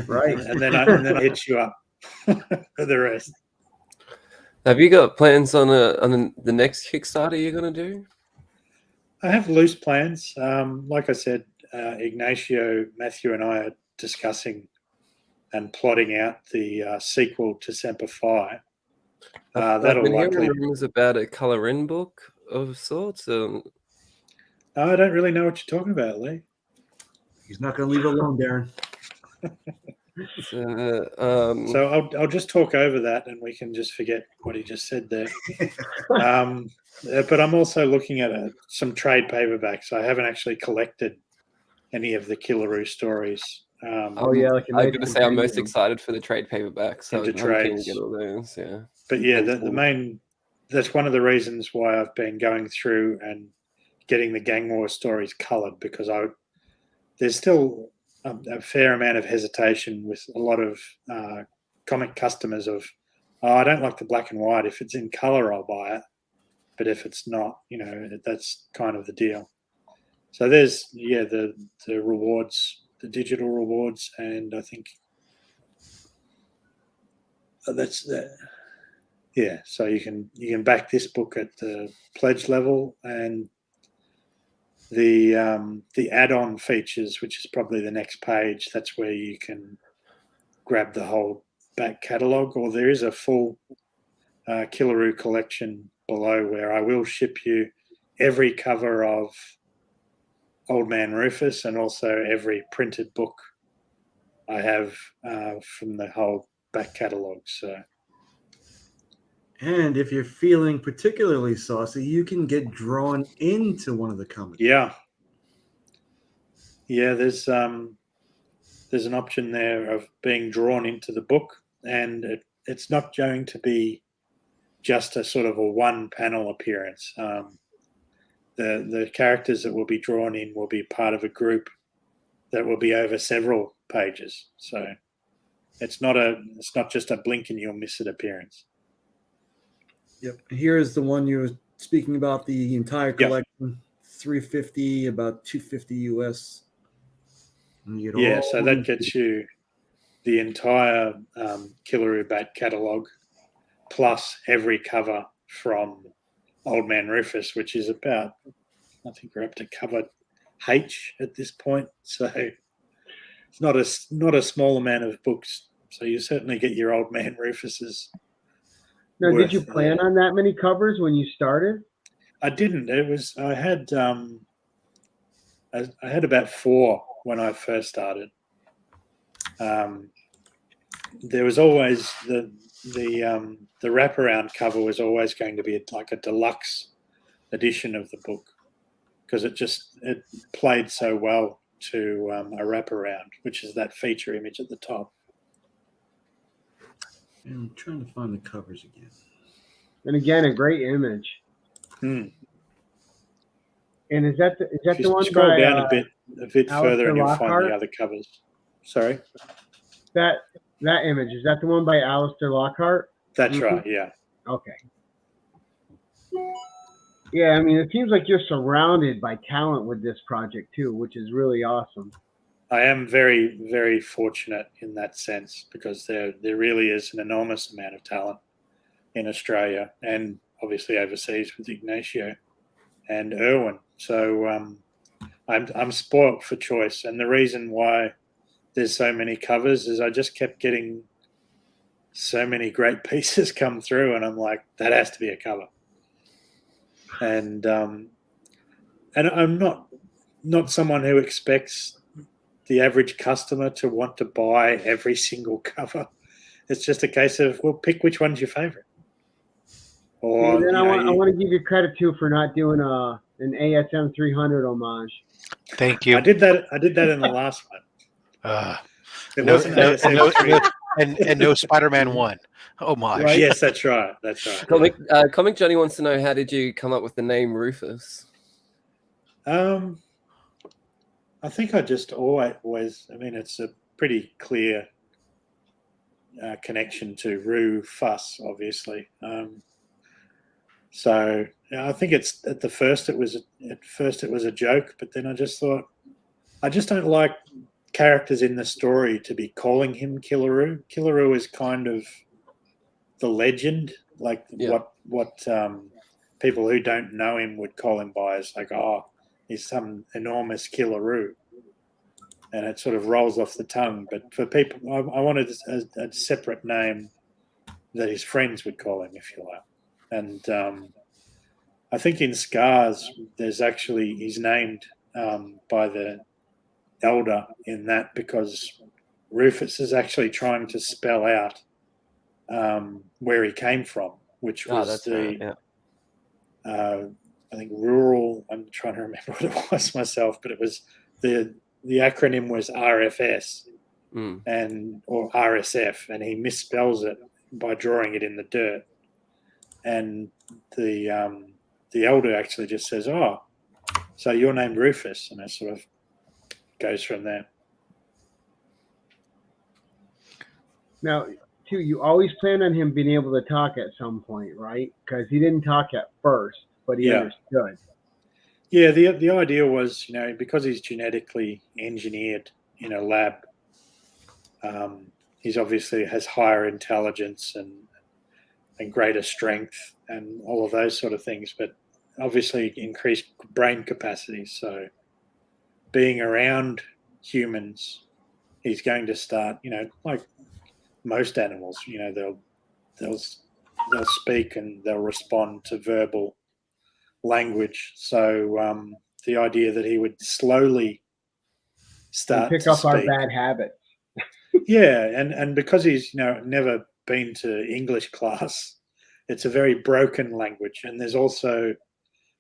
Right. And then I hit you up for the rest. Have you got plans on the next Kickstarter you're going to do? I have loose plans. Like I said, Ignacio, Matthew, and I are discussing and plotting out the sequel to Semper Fi. I've been hearing rumors about a color-in book of sorts. I don't really know what you're talking about, Lee. He's not going to leave it alone, Darren. So I'll just talk over that, and we can just forget what he just said there. But I'm also looking at some trade paperbacks. I haven't actually collected any of the Killeroo stories. Oh yeah, like I was going to say I'm most excited for the trade paperbacks. So I'm keen to get all those. Yeah. But yeah, that's one of the reasons why I've been going through and getting the Gang War stories coloured, because there's still a fair amount of hesitation with a lot of comic customers of, I don't like the black and white. If it's in colour, I'll buy it. But if it's not, that's kind of the deal. So there's, the rewards, the digital rewards, and I think that's that. Yeah, so you can back this book at the pledge level, and the add-on features, which is probably the next page, that's where you can grab the whole back catalogue, or there is a full Killeroo collection below where I will ship you every cover of Old Man Rufus and also every printed book I have from the whole back catalogue. So. And if you're feeling particularly saucy, you can get drawn into one of the comics. Yeah. Yeah, there's there's an option there of being drawn into the book, and it's not going to be just a sort of a one panel appearance. The characters that will be drawn in will be part of a group that will be over several pages. So it's not just a blink and you'll miss it appearance. Yep. Here is the one you were speaking about, the entire collection. Yep. $350, about $250 US. So that gets you the entire Killeroo back catalogue, plus every cover from Old Man Rufus, which is about, I think we're up to cover H at this point. So it's not a small amount of books. So you certainly get your Old Man Rufuses. Now, did you plan on that many covers when you started? I didn't. I had about 4 when I first started. There was always the wraparound cover was always going to be like a deluxe edition of the book, because it played so well to a wraparound, which is that feature image at the top. I'm trying to find the covers again. And again, a great image. And is that the one? Scroll down a bit further, and you'll Lockhart? find the other covers. Sorry. That image, is that the one by Alistair Lockhart? That's right. Yeah. Okay. Yeah, I mean, it seems like you're surrounded by talent with this project too, which is really awesome. I am very, very fortunate in that sense, because there really is an enormous amount of talent in Australia and obviously overseas with Ignacio and Irwin. So I'm spoilt for choice, and the reason why there's so many covers is I just kept getting so many great pieces come through, and I'm like, that has to be a cover. And I'm not someone who expects the average customer to want to buy every single cover. It's just a case of, well, pick which one's your favorite. Or and then I want to give you credit too for not doing an ASM 300 homage. Thank you. I did that in the last one. It wasn't ASM 300. And no Spider-Man 1 homage. Right? Yes, that's right. That's right. Comic Johnny wants to know, how did you come up with the name Rufus? I think I just always, I mean, it's a pretty clear connection to Rufus, obviously. So I think at first it was a joke, but then I just thought, I just don't like characters in the story to be calling him Killeroo. Killeroo is kind of the legend, like what people who don't know him would call him by, is like, oh, he's some enormous Killeroo, and it sort of rolls off the tongue. But for people, I wanted a separate name that his friends would call him, if you like. And I think in Scars, he's named by the elder in that, because Rufus is actually trying to spell out where he came from, which was I think rural. I'm trying to remember what it was myself, but it was the acronym was RFS or RSF, and he misspells it by drawing it in the dirt. And the elder actually just says, "Oh, so you're named Rufus," and it sort of goes from there. Now, too, you always planned on him being able to talk at some point, right? Because he didn't talk at first, but he understood. Yeah, the idea was, because he's genetically engineered in a lab, he's obviously has higher intelligence and greater strength and all of those sort of things, but obviously increased brain capacity. So being around humans, he's going to start, like most animals, they'll speak and they'll respond to verbal language. So the idea that he would slowly start pick to up speak. our bad habits. Yeah, and because he's never been to English class, it's a very broken language. And there's also,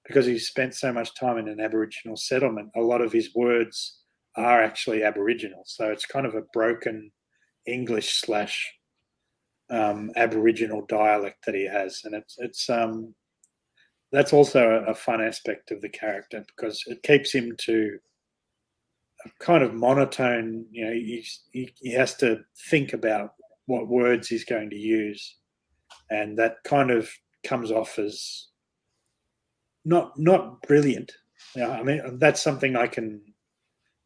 because he's spent so much time in an Aboriginal settlement, a lot of his words are actually Aboriginal. So it's kind of a broken English / Aboriginal dialect that he has, and it's that's also a fun aspect of the character because it keeps him to a kind of monotone. You know, he has to think about what words he's going to use, and that kind of comes off as not brilliant. You know, I mean, that's something I can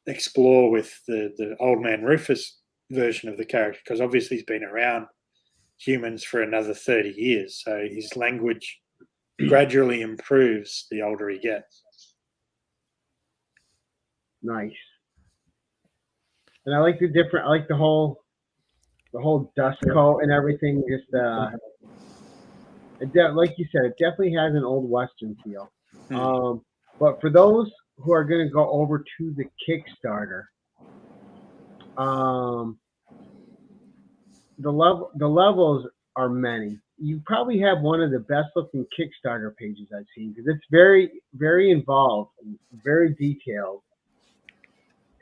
explore with the old man Rufus version of the character because obviously he's been around humans for another 30 years, so his language gradually improves the older he gets. Nice. And I like the whole dust coat and everything. Just like you said, it definitely has an old Western feel. But for those who are going to go over to the Kickstarter, the levels are many. You probably have one of the best looking Kickstarter pages I've seen because it's very, very involved and very detailed.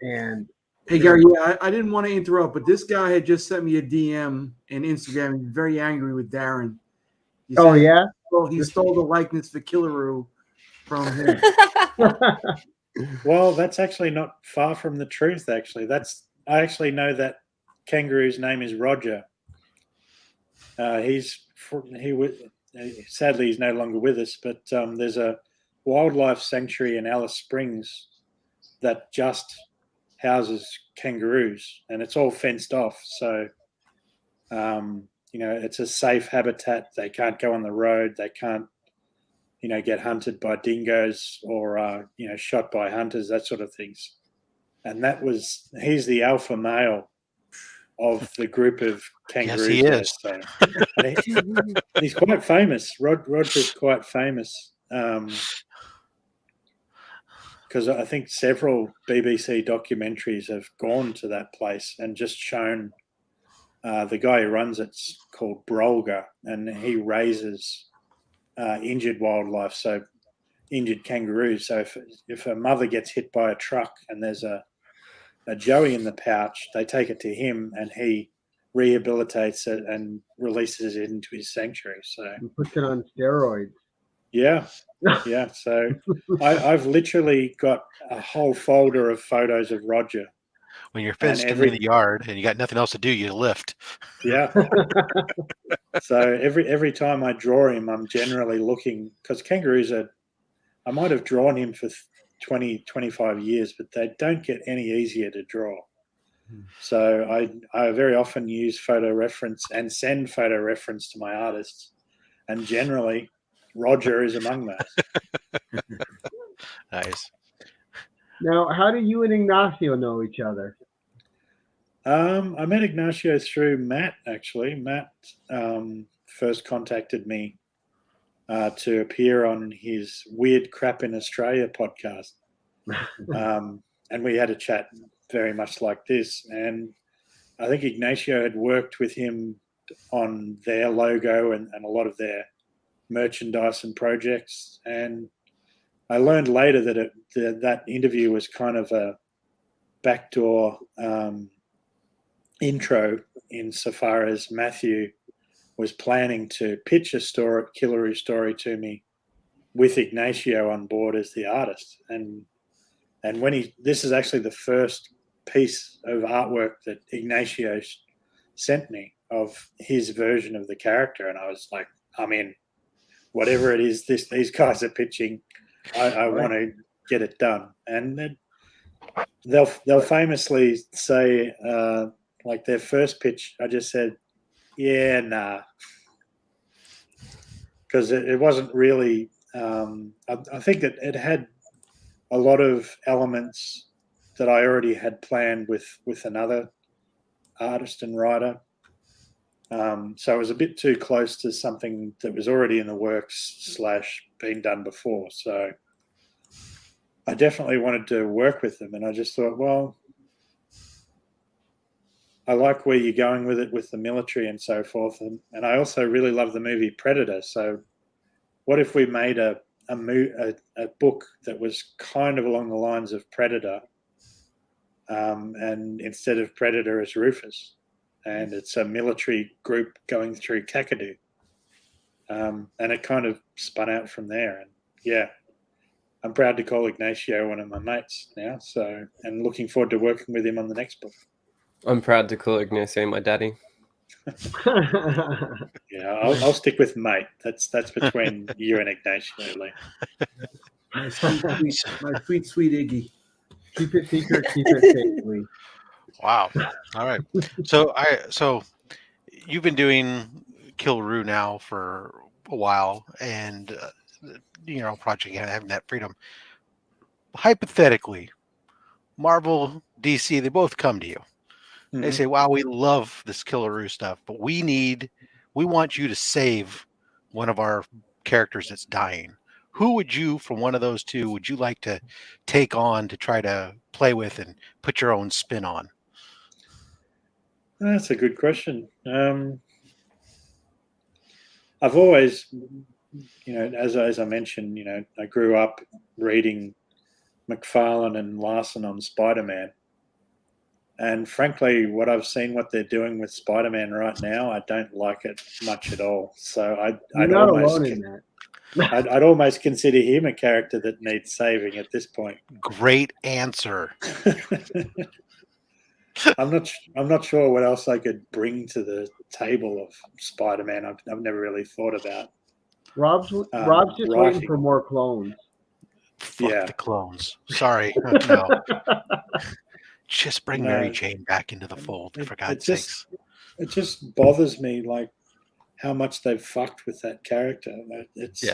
And hey Gary, yeah, I didn't want to interrupt, but this guy had just sent me a DM in Instagram. He's very angry with Darren. He oh yeah, he stole the likeness for Killeroo from him. Well, that's actually not far from the truth. Actually, I actually know that kangaroo's name is Roger. Sadly he's no longer with us, but there's a wildlife sanctuary in Alice Springs that just houses kangaroos, and it's all fenced off. So, you know, it's a safe habitat. They can't go on the road. They can't, you know, get hunted by dingoes or, you know, shot by hunters, that sort of things. And he's the alpha male of the group of kangaroos. Yes, he is. So, he's quite famous. Roger's quite famous because I think several BBC documentaries have gone to that place and just shown the guy who runs it's called Brolga, and he raises injured wildlife, so injured kangaroos. So if a mother gets hit by a truck and there's a joey in the pouch, they take it to him and he rehabilitates it and releases it into his sanctuary. So he puts it on steroids. Yeah. So I've literally got a whole folder of photos of Roger. When you're fenced in the yard and you got nothing else to do, you lift. Yeah. So every time I draw him, I'm generally looking, because kangaroos I might have drawn him for 20, 25 years, but they don't get any easier to draw. So I very often use photo reference and send photo reference to my artists, and generally Roger is among those. Nice. Now, how do you and Ignacio know each other? I met Ignacio through Matt, actually. Matt first contacted me to appear on his Weird Crap in Australia podcast. And we had a chat very much like this. And I think Ignacio had worked with him on their logo and a lot of their merchandise and projects. And I learned later that that interview was kind of a backdoor intro insofar as Matthew was planning to pitch a Killeroo story to me with Ignacio on board as the artist. And when this is actually the first piece of artwork that Ignacio sent me of his version of the character, and I was like, I'm in. Whatever it is these guys are pitching, I want to get it done. And they'll famously say, like their first pitch, I just said, yeah, nah. Because it wasn't really, I think that it had a lot of elements that I already had planned with another artist and writer. So it was a bit too close to something that was already in the works / been done before. So I definitely wanted to work with them. And I just thought, well, I like where you're going with it with the military and so forth. And I also really love the movie Predator. So what if we made a book that was kind of along the lines of Predator, and instead of Predator, it's Rufus, and it's a military group going through Kakadu, and it kind of spun out from there. And yeah, I'm proud to call Ignacio one of my mates now. So, and looking forward to working with him on the next book. I'm proud to call Ignacio my daddy. Yeah, I'll stick with mate. That's between you and Ignacio, Lee. My sweet Iggy. Keep it secret, keep it safe, Lee. Wow. All right. So you've been doing Killeroo now for a while, and Project Having That Freedom. Hypothetically, Marvel, DC, they both come to you. They say, wow, we love this Killeroo stuff, but we want you to save one of our characters that's dying. Who would you, from one of those two, would you like to take on to try to play with and put your own spin on? That's a good question. I've always, as I mentioned, I grew up reading McFarlane and Larson on Spider-Man. And frankly, what they're doing with Spider-Man right now, I don't like it much at all. So I'd almost consider him a character that needs saving at this point. Great answer. I'm not sure what else I could bring to the table of Spider-Man. I've never really thought about. Rob's just waiting for more clones. Fuck the clones. Sorry. No. Just bring Mary Jane back into the fold, for God's sakes. It just bothers me, like, how much they've fucked with that character. It's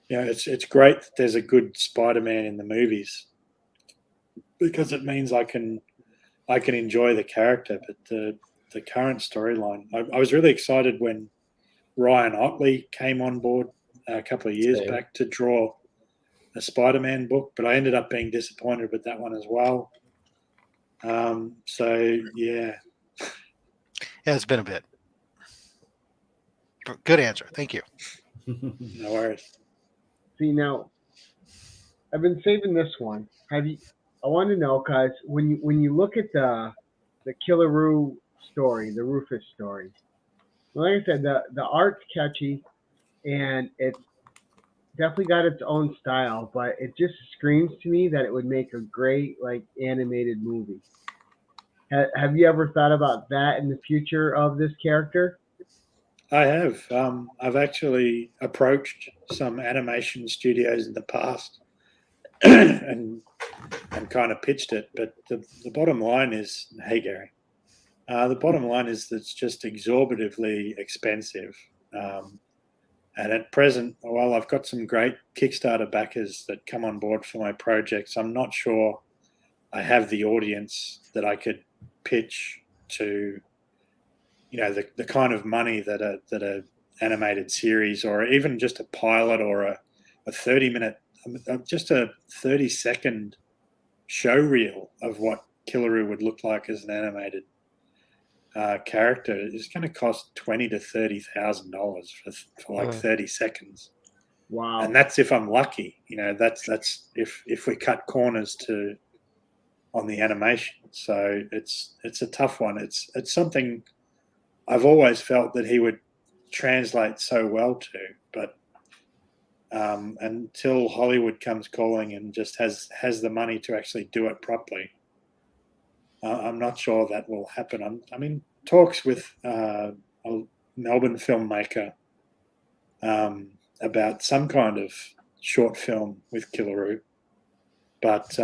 it's great that there's a good Spider-Man in the movies, because it means I can enjoy the character. But the current storyline, I was really excited when Ryan Otley came on board a couple of years back to draw a Spider-Man book, but I ended up being disappointed with that one as well. It's been a bit. Good answer. Thank you. No worries. See, now I've been saving this one. I want to know, guys, when you look at the Killeroo story, the Rufus story, like I said, the art's catchy and it's definitely got its own style, but it just screams to me that it would make a great animated movie. Have you ever thought about that in the future of this character? I have. I've actually approached some animation studios in the past and kind of pitched it, but the bottom line is, hey Gary, the bottom line is that it's just exorbitantly expensive. And at present, while I've got some great Kickstarter backers that come on board for my projects, I'm not sure I have the audience that I could pitch to, the kind of money that a animated series, or even just a pilot, or a 30-minute, just a 30-second show reel of what Killeroo would look like as an animated character is going to cost $20,000 to $30,000 for 30 seconds. Wow! And that's if I'm lucky. That's if we cut corners on the animation. So it's a tough one. It's something I've always felt that he would translate so well to, but until Hollywood comes calling and just has the money to actually do it properly, I'm not sure that will happen. I'm in talks with a Melbourne filmmaker about some kind of short film with Killeroo, but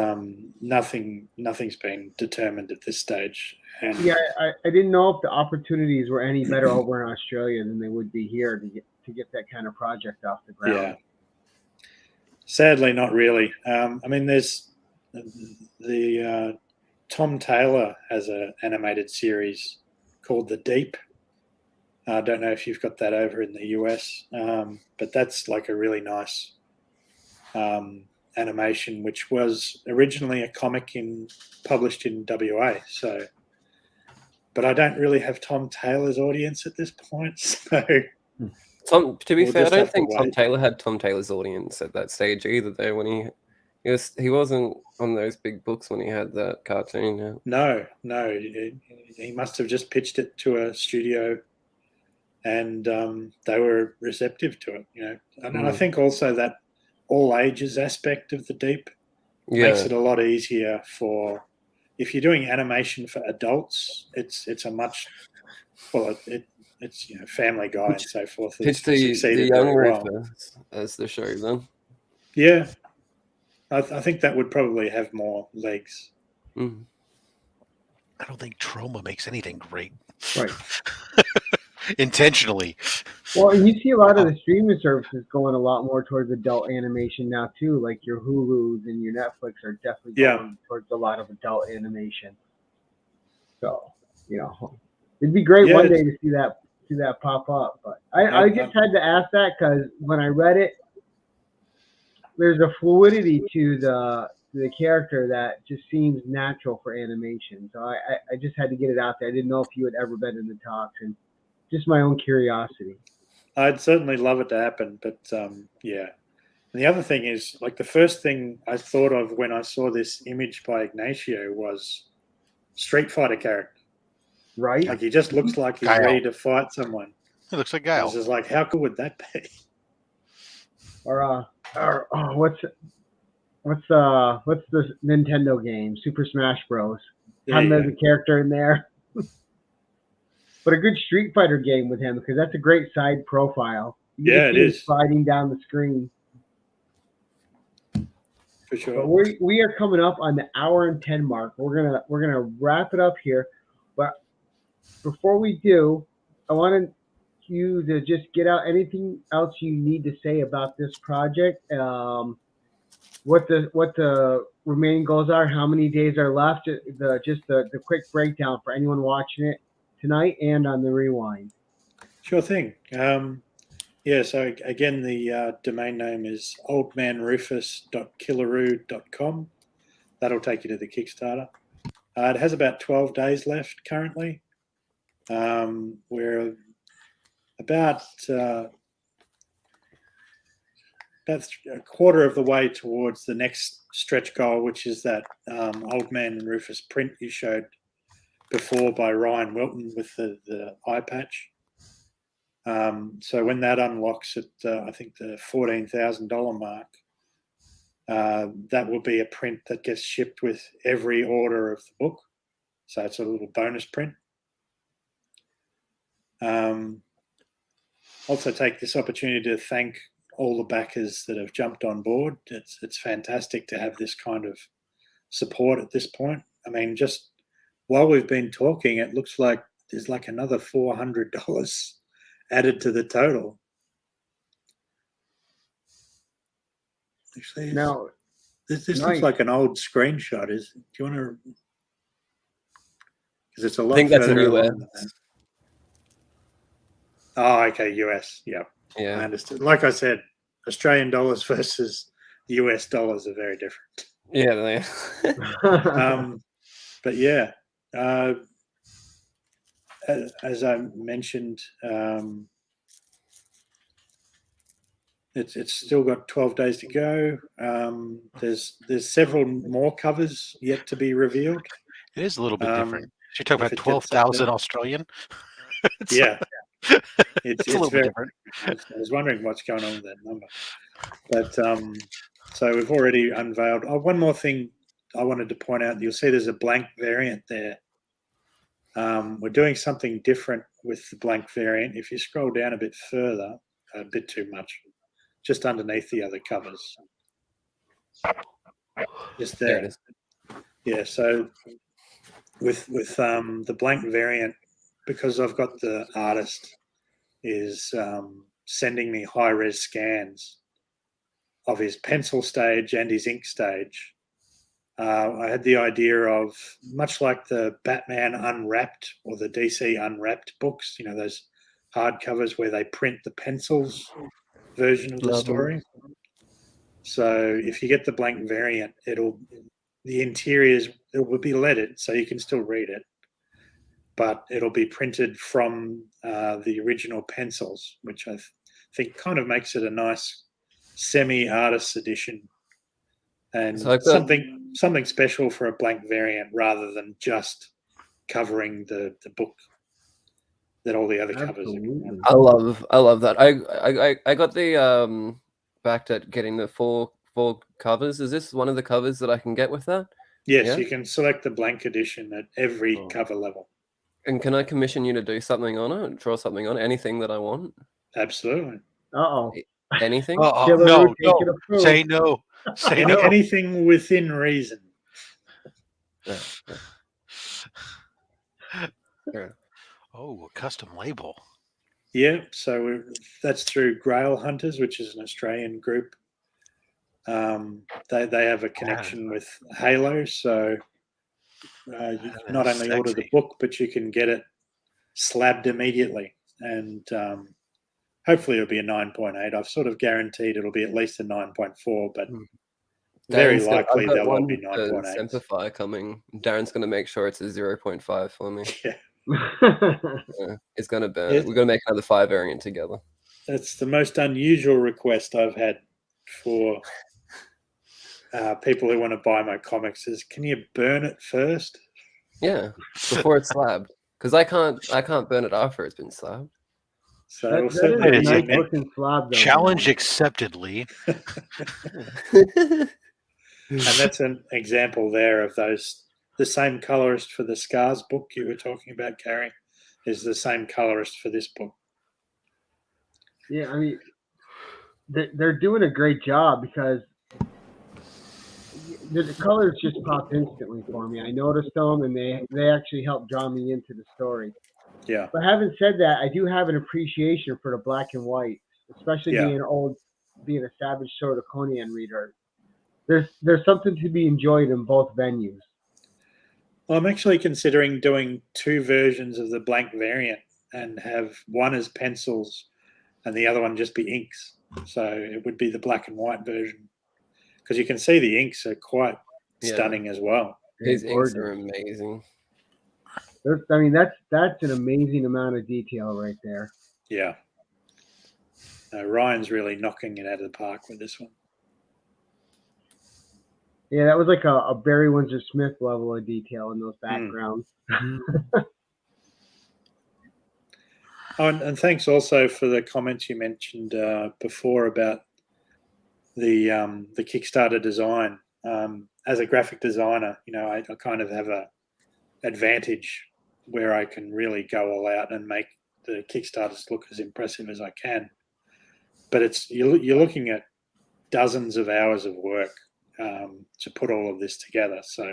nothing's been determined at this stage. And I didn't know if the opportunities were any better over in Australia than they would be here to get that kind of project off the ground. Yeah. Sadly, not really. There's the Tom Taylor has an animated series called The Deep. I don't know if you've got that over in the US, but that's like a really nice animation, which was originally a comic published in WA. So, but I don't really have Tom Taylor's audience at this point. So, to be fair, I don't think Tom Taylor had Tom Taylor's audience at that stage either, though, when He wasn't on those big books when he had that cartoon. Yeah. No, he must have just pitched it to a studio, and they were receptive to it. And I think also that all ages aspect of the Deep makes it a lot easier for, if you're doing animation for adults, it's a much, well, it's Family Guy and so forth. Pitch the young Rufus as the show then. Yeah, I think that would probably have more legs. I don't think Troma makes anything great. Right. Intentionally. Well, and you see a lot of the streaming services going a lot more towards adult animation now too. Like your Hulus and your Netflix are definitely going towards a lot of adult animation. So, it'd be great one day to see that pop up. But I just had to ask that because when I read it, there's a fluidity to the character that just seems natural for animation. So I just had to get it out there. I didn't know if you had ever been in the talks, and just my own curiosity. I'd certainly love it to happen, but yeah. And the other thing is, like, the first thing I thought of when I saw this image by Ignacio was Street Fighter character. Right. Like, he just looks like he's ready to fight someone. He looks like Guile. I was just like, how cool would that be? Or what's the Nintendo game? Super Smash Bros. Have him as a character in there. But a good Street Fighter game with him, because that's a great side profile. It is. Sliding down the screen. For sure. But we are coming up on the hour and 10 mark. We're gonna wrap it up here. But before we do, I wanted you to just get out anything else you need to say about this project. What the remaining goals are, how many days are left, the quick breakdown for anyone watching it tonight and on the rewind. Sure thing. So again, the domain name is oldmanrufus.killeroo.com. That'll take you to the Kickstarter. It has about 12 days left currently. We're about that's a quarter of the way towards the next stretch goal, which is that Old Man and Rufus print you showed before by Ryan Wilton with the eye patch. So when that unlocks at I think the $14,000 mark, that will be a print that gets shipped with every order of the book. So it's a little bonus print. Also take this opportunity to thank all the backers that have jumped on board. It's fantastic to have this kind of support at this point. I mean, just while we've been talking, it looks like there's like another $400 added to the total. Actually, now this looks like an old screenshot. Do you want to? Because it's a lot. I think that's in US. Oh, okay, US. Yeah. Yeah. I understood. Like I said, Australian dollars versus US dollars are very different. Yeah, they are. But yeah, as I mentioned, it's still got 12 days to go. There's several more covers yet to be revealed. It is a little bit different. She talked about 12,000 Australian. Yeah. It's a little very bit different. I was wondering what's going on with that number. But so we've already unveiled. Oh, one more thing I wanted to point out. You'll see there's a blank variant there. We're doing something different with the blank variant. If you scroll down a bit further, a bit too much, just underneath the other covers. Just there. There it is. Yeah, so with the blank variant, because I've got the artist is sending me high-res scans of his pencil stage and his ink stage. I had the idea of, much like the Batman Unwrapped or the DC Unwrapped books, those hardcovers where they print the pencils version of the story. So if you get the blank variant, the interiors, it will be leaded, so you can still read it, but it'll be printed from the original pencils, which I think kind of makes it a nice semi-artist's edition and So I've got- something special for a blank variant rather than just covering the book that all the other covers Absolutely. are. I love that. I got the backed at getting the four covers. Is this one of the covers that I can get with that? Yes, Yeah? you can select the blank edition at every Oh. cover level. And can I commission you to do something on it? Draw something on it? Anything that I want? Absolutely. Uh-oh. Anything? Killeroo, No, take it no. approved. Say no. Say no. Anything within reason. Yeah, yeah. Oh, a custom label. Yeah, so that's through Grail Hunters, which is an Australian group. They have a connection with Halo, so you not only order the book, but you can get it slabbed immediately. And hopefully it'll be a 9.8. I've sort of guaranteed it'll be at least a 9.4, but very likely there won't be 9.8. Simplify coming. Darren's going to make sure it's a 0.5 for me. Yeah. It's going to burn. We're going to make another 5 variant together. That's the most unusual request I've had for people who want to buy my comics is, can you burn it first? Yeah, before it's slabbed. Because I can't burn it after it's been slabbed. So that is a nice looking slab, though. Challenge accepted, Lee. And that's an example there of those. The same colorist for the Scars book you were talking about, Gary, is the same colorist for this book. Yeah, I mean, they're doing a great job because the colors just popped instantly for me. I noticed them, and they actually helped draw me into the story. Yeah. But having said that, I do have an appreciation for the black and white, especially being a Savage Sword of Conan reader. There's something to be enjoyed in both venues. Well, I'm actually considering doing 2 versions of the blank variant and have one as pencils and the other one just be inks. So it would be the black and white version. Because you can see the inks are quite stunning as well. His inks are amazing. I mean, that's an amazing amount of detail right there. Yeah. Ryan's really knocking it out of the park with this one. Yeah, that was like a Barry Windsor Smith level of detail in those backgrounds. Oh, and thanks also for the comments you mentioned before about the Kickstarter design. As a graphic designer, I kind of have a advantage where I can really go all out and make the Kickstarters look as impressive as I can. But you're looking at dozens of hours of work to put all of this together. So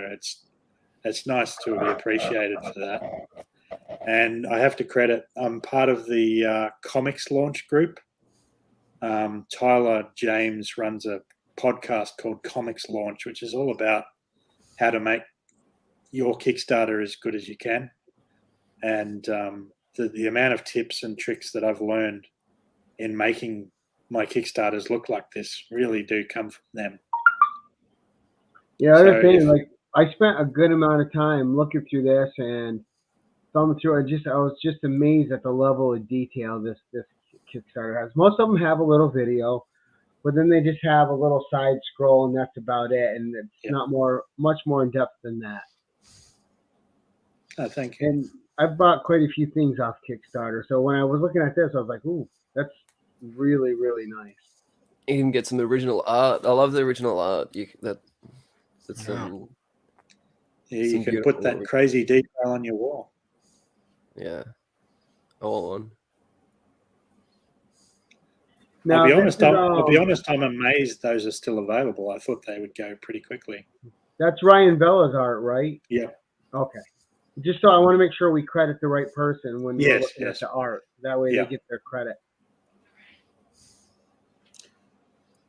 it's nice to be appreciated for that. And I have to credit, I'm part of the comics launch group. Tyler James runs a podcast called Comics Launch, which is all about how to make your Kickstarter as good as you can. And the amount of tips and tricks that I've learned in making my Kickstarters look like this really do come from them. Yeah, other thing, like I spent a good amount of time looking through this and thumbing through. I was just amazed at the level of detail this Kickstarter has. Most of them have a little video, but then they just have a little side scroll, and that's about it. And it's not much more in depth than that. Oh, thank you. And I've bought quite a few things off Kickstarter, so when I was looking at this, I was like, "Ooh, that's really, really nice." You can get some original art. I love the original art. You can put that crazy detail on your wall. Yeah. I want one. Now, I'll be honest, I'm amazed those are still available. I thought they would go pretty quickly. That's Ryan Bella's art, right? Yeah. Okay. Just so I want to make sure we credit the right person when we're looking at the art. That way they get their credit.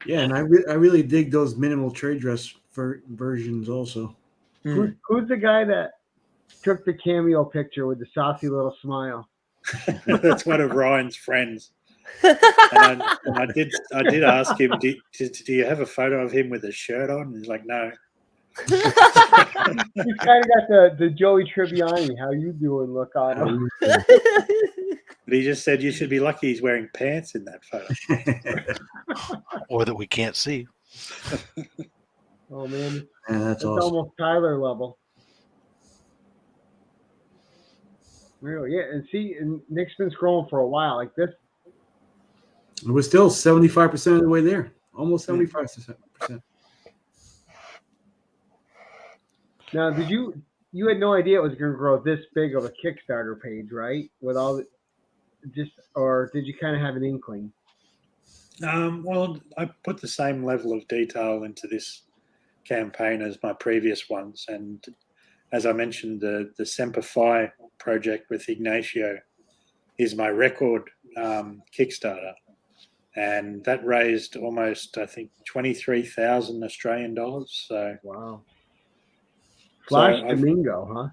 Yeah, and I really dig those minimal trade dress versions also. Who's the guy that took the cameo picture with the saucy little smile? That's one of Ryan's friends. And I did ask him, do you have a photo of him with a shirt on? And he's like, no. He's kind of got the Joey Tribbiani, how you doing look on him. But he just said you should be lucky he's wearing pants in that photo. Or that we can't see. Oh man, And that's awesome. almost Tyler level. Really, yeah. And see, and Nick's been scrolling for a while. Like this, We're still 75% of the way there. Almost 75%. now, did you had no idea it was going to grow this big of a Kickstarter page, right? With all the, or did you kind of have an inkling? Well, I put the same level of detail into this campaign as my previous ones, and as I mentioned, the Semper Fi project with Ignacio is my record Kickstarter, and that raised almost, I think, 23,000 Australian dollars. So wow, Flash so Domingo, huh?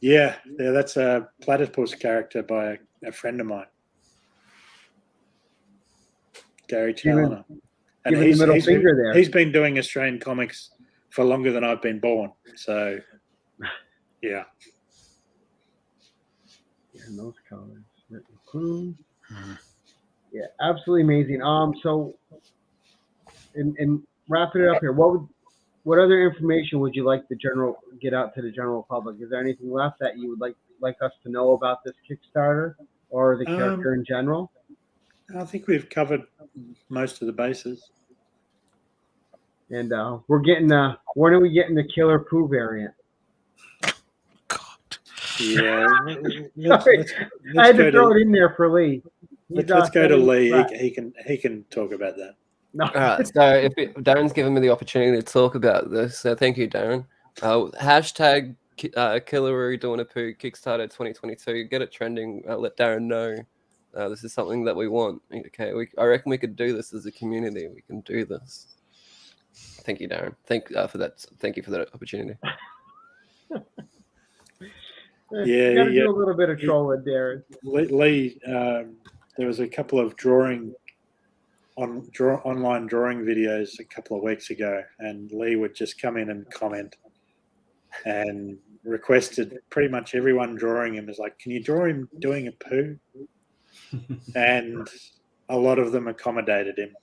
Yeah, that's a platypus character by a friend of mine, Gary Challoner. And he's been doing Australian comics for longer than I've been born. So, yeah. And those colors. Yeah, absolutely amazing. So, and wrapping it up here, what other information would you like get out to the general public? Is there anything left that you would like us to know about this Kickstarter or the character in general? I think we've covered most of the bases. And we're getting when are we getting the Killer Poo variant? Yeah, I had to throw it in there for Lee. Let's go to Lee. He can talk about that. No. All right. So Darren's given me the opportunity to talk about this, so thank you, Darren. Hashtag Killeroo doing a poo Kickstarter 2022. Get it trending. Let Darren know this is something that we want. Okay, I reckon we could do this as a community. We can do this. Thank you, Darren. Thank you for that opportunity. You gotta do a little bit of trolling, Darren. Lee, there was a couple of online drawing videos a couple of weeks ago, and Lee would just come in and comment and requested pretty much everyone drawing him is like, can you draw him doing a poo? And a lot of them accommodated him.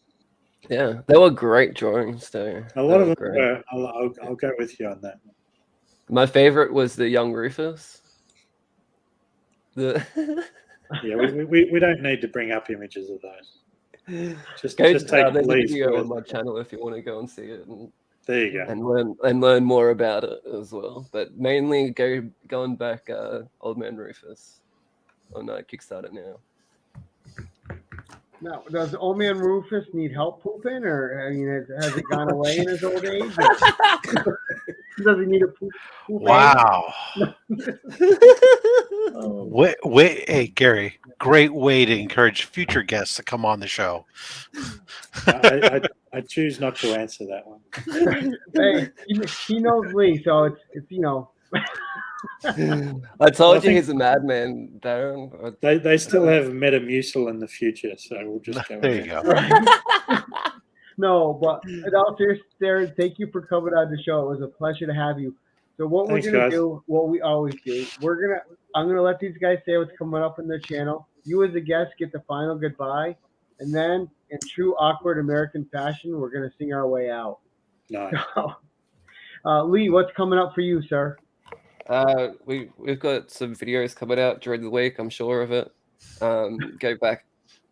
Yeah, they were great drawings, though. A lot of them were. I'll go with you on that. My favorite was the young Rufus. Yeah, we don't need to bring up images of those. Just there's take a Lee's video on my channel if you want to go and see it. There you go. And learn more about it as well. But mainly going back Old Man Rufus on Kickstarter now. Now, does Old Man Rufus need help pooping, or has it gone away in his old age? Does he need a poop? Wow. Wait, hey Gary, great way to encourage future guests to come on the show. I choose not to answer that one. Hey, he knows Lee, so it's I told you he's a madman, Darren. They still have Metamucil in the future, so we'll just go. There you go. No, but in all seriousness, Darren, thank you for coming on the show. It was a pleasure to have you. So what we're gonna do, what we always do, I'm gonna let these guys say what's coming up in their channel. You as a guest get the final goodbye, and then in true awkward American fashion, we're gonna sing our way out. Nice. So, Lee, what's coming up for you, sir? We've got some videos coming out during the week. I'm sure of it. Go back,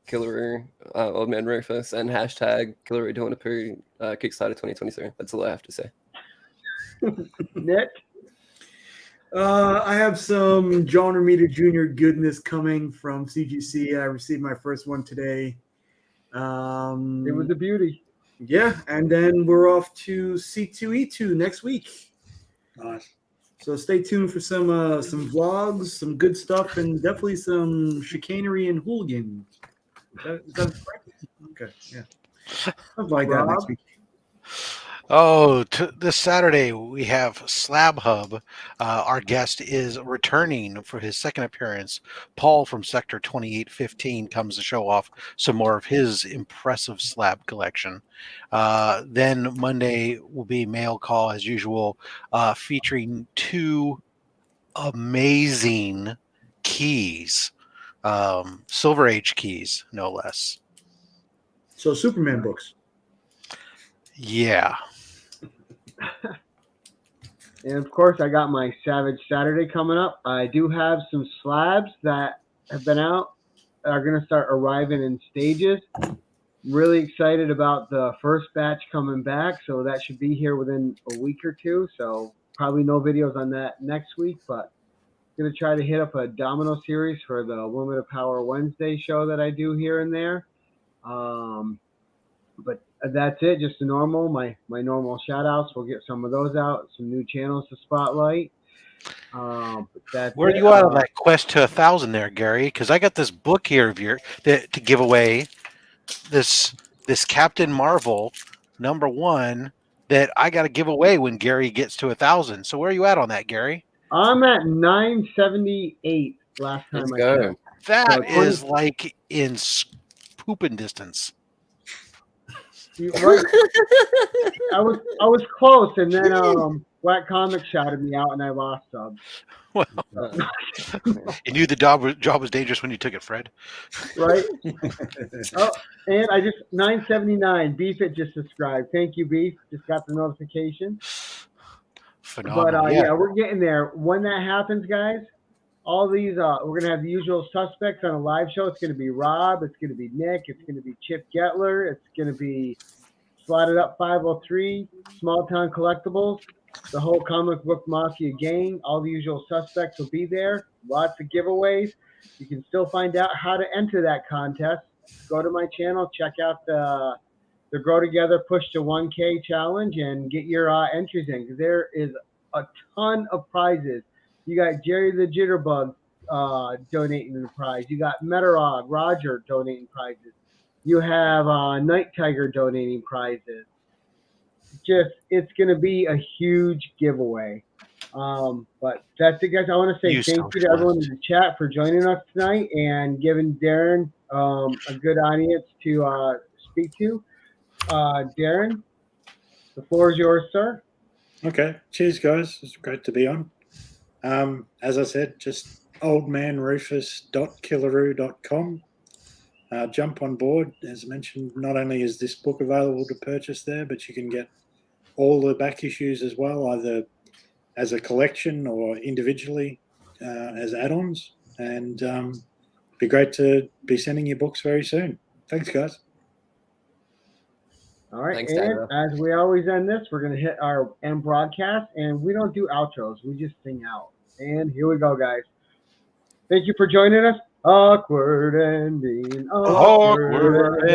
Killeroo, Old Man Rufus, and hashtag Killeroo doing a poo Kickstarter 2023. That's all I have to say. Nick? I have some John Romita Jr. goodness coming from CGC. I received my first one today. It was a beauty. Yeah, and then we're off to C2E2 next week. Nice. So stay tuned for some vlogs, some good stuff, and definitely some chicanery and hooligans. Is that correct? Okay, yeah. Something like that next week. Oh, this Saturday we have Slab Hub. Our guest is returning for his second appearance. Paul from Sector 2815 comes to show off some more of his impressive slab collection. Then Monday will be mail call as usual, featuring two amazing keys, Silver Age keys, no less. So Superman books. Yeah. And of course, I got my Savage Saturday coming up. I do have some slabs that have been out that are going to start arriving in stages. Really excited about the first batch coming back, so that should be here within a week or two. So probably no videos on that next week, but going to try to hit up a domino series for the Women of Power Wednesday show that I do here and there. But that's it, just the normal, my normal shout outs. We'll get some of those out, some new channels to spotlight. That's Where are you at on that quest to 1,000 there, Gary? Because I got this book here of your to give away, this Captain Marvel #1 that I got to give away when Gary gets to 1,000. So where are you at on that, Gary? I'm at 978 last time I checked. That is like in pooping distance. Right. I was close, and then Black Comic shouted me out, and I lost subs. Well, you knew the job was dangerous when you took it, Fred. Right. Oh, and I just 979. Beef it just subscribed. Thank you, Beef. Just got the notification. Phenomenal. But yeah, we're getting there. When that happens, guys, all these we're gonna have the usual suspects on a live show. It's gonna be Rob. It's gonna be Nick. It's gonna be Chip Gettler. It's gonna be Slotitup503, Smalltown Collectibles, the whole comic book mafia gang. All the usual suspects will be there. Lots of giveaways. You can still find out how to enter that contest. Go to my channel, check out the Grow Together Push to 1K challenge, and get your entries in, because there is a ton of prizes. You got Jerry the Jitterbug donating the prize. You got Metarog, Roger donating prizes. You have Night Tiger donating prizes. It's going to be a huge giveaway. But that's it, guys. I want to say thank you to everyone in the chat for joining us tonight and giving Darren a good audience to speak to. Darren, the floor is yours, sir. Okay. Cheers, guys. It's great to be on. As I said, just oldmanrufus.killeroo.com. Jump on board. As mentioned, not only is this book available to purchase there, but you can get all the back issues as well, either as a collection or individually as add-ons. And it'd be great to be sending you books very soon. Thanks, guys. All right, Thanks, and Daniel. as we always end this, we're going to hit our end broadcast, and we don't do outros. We just sing out. And here we go, guys. Thank you for joining us. Awkward ending. Awkward ending.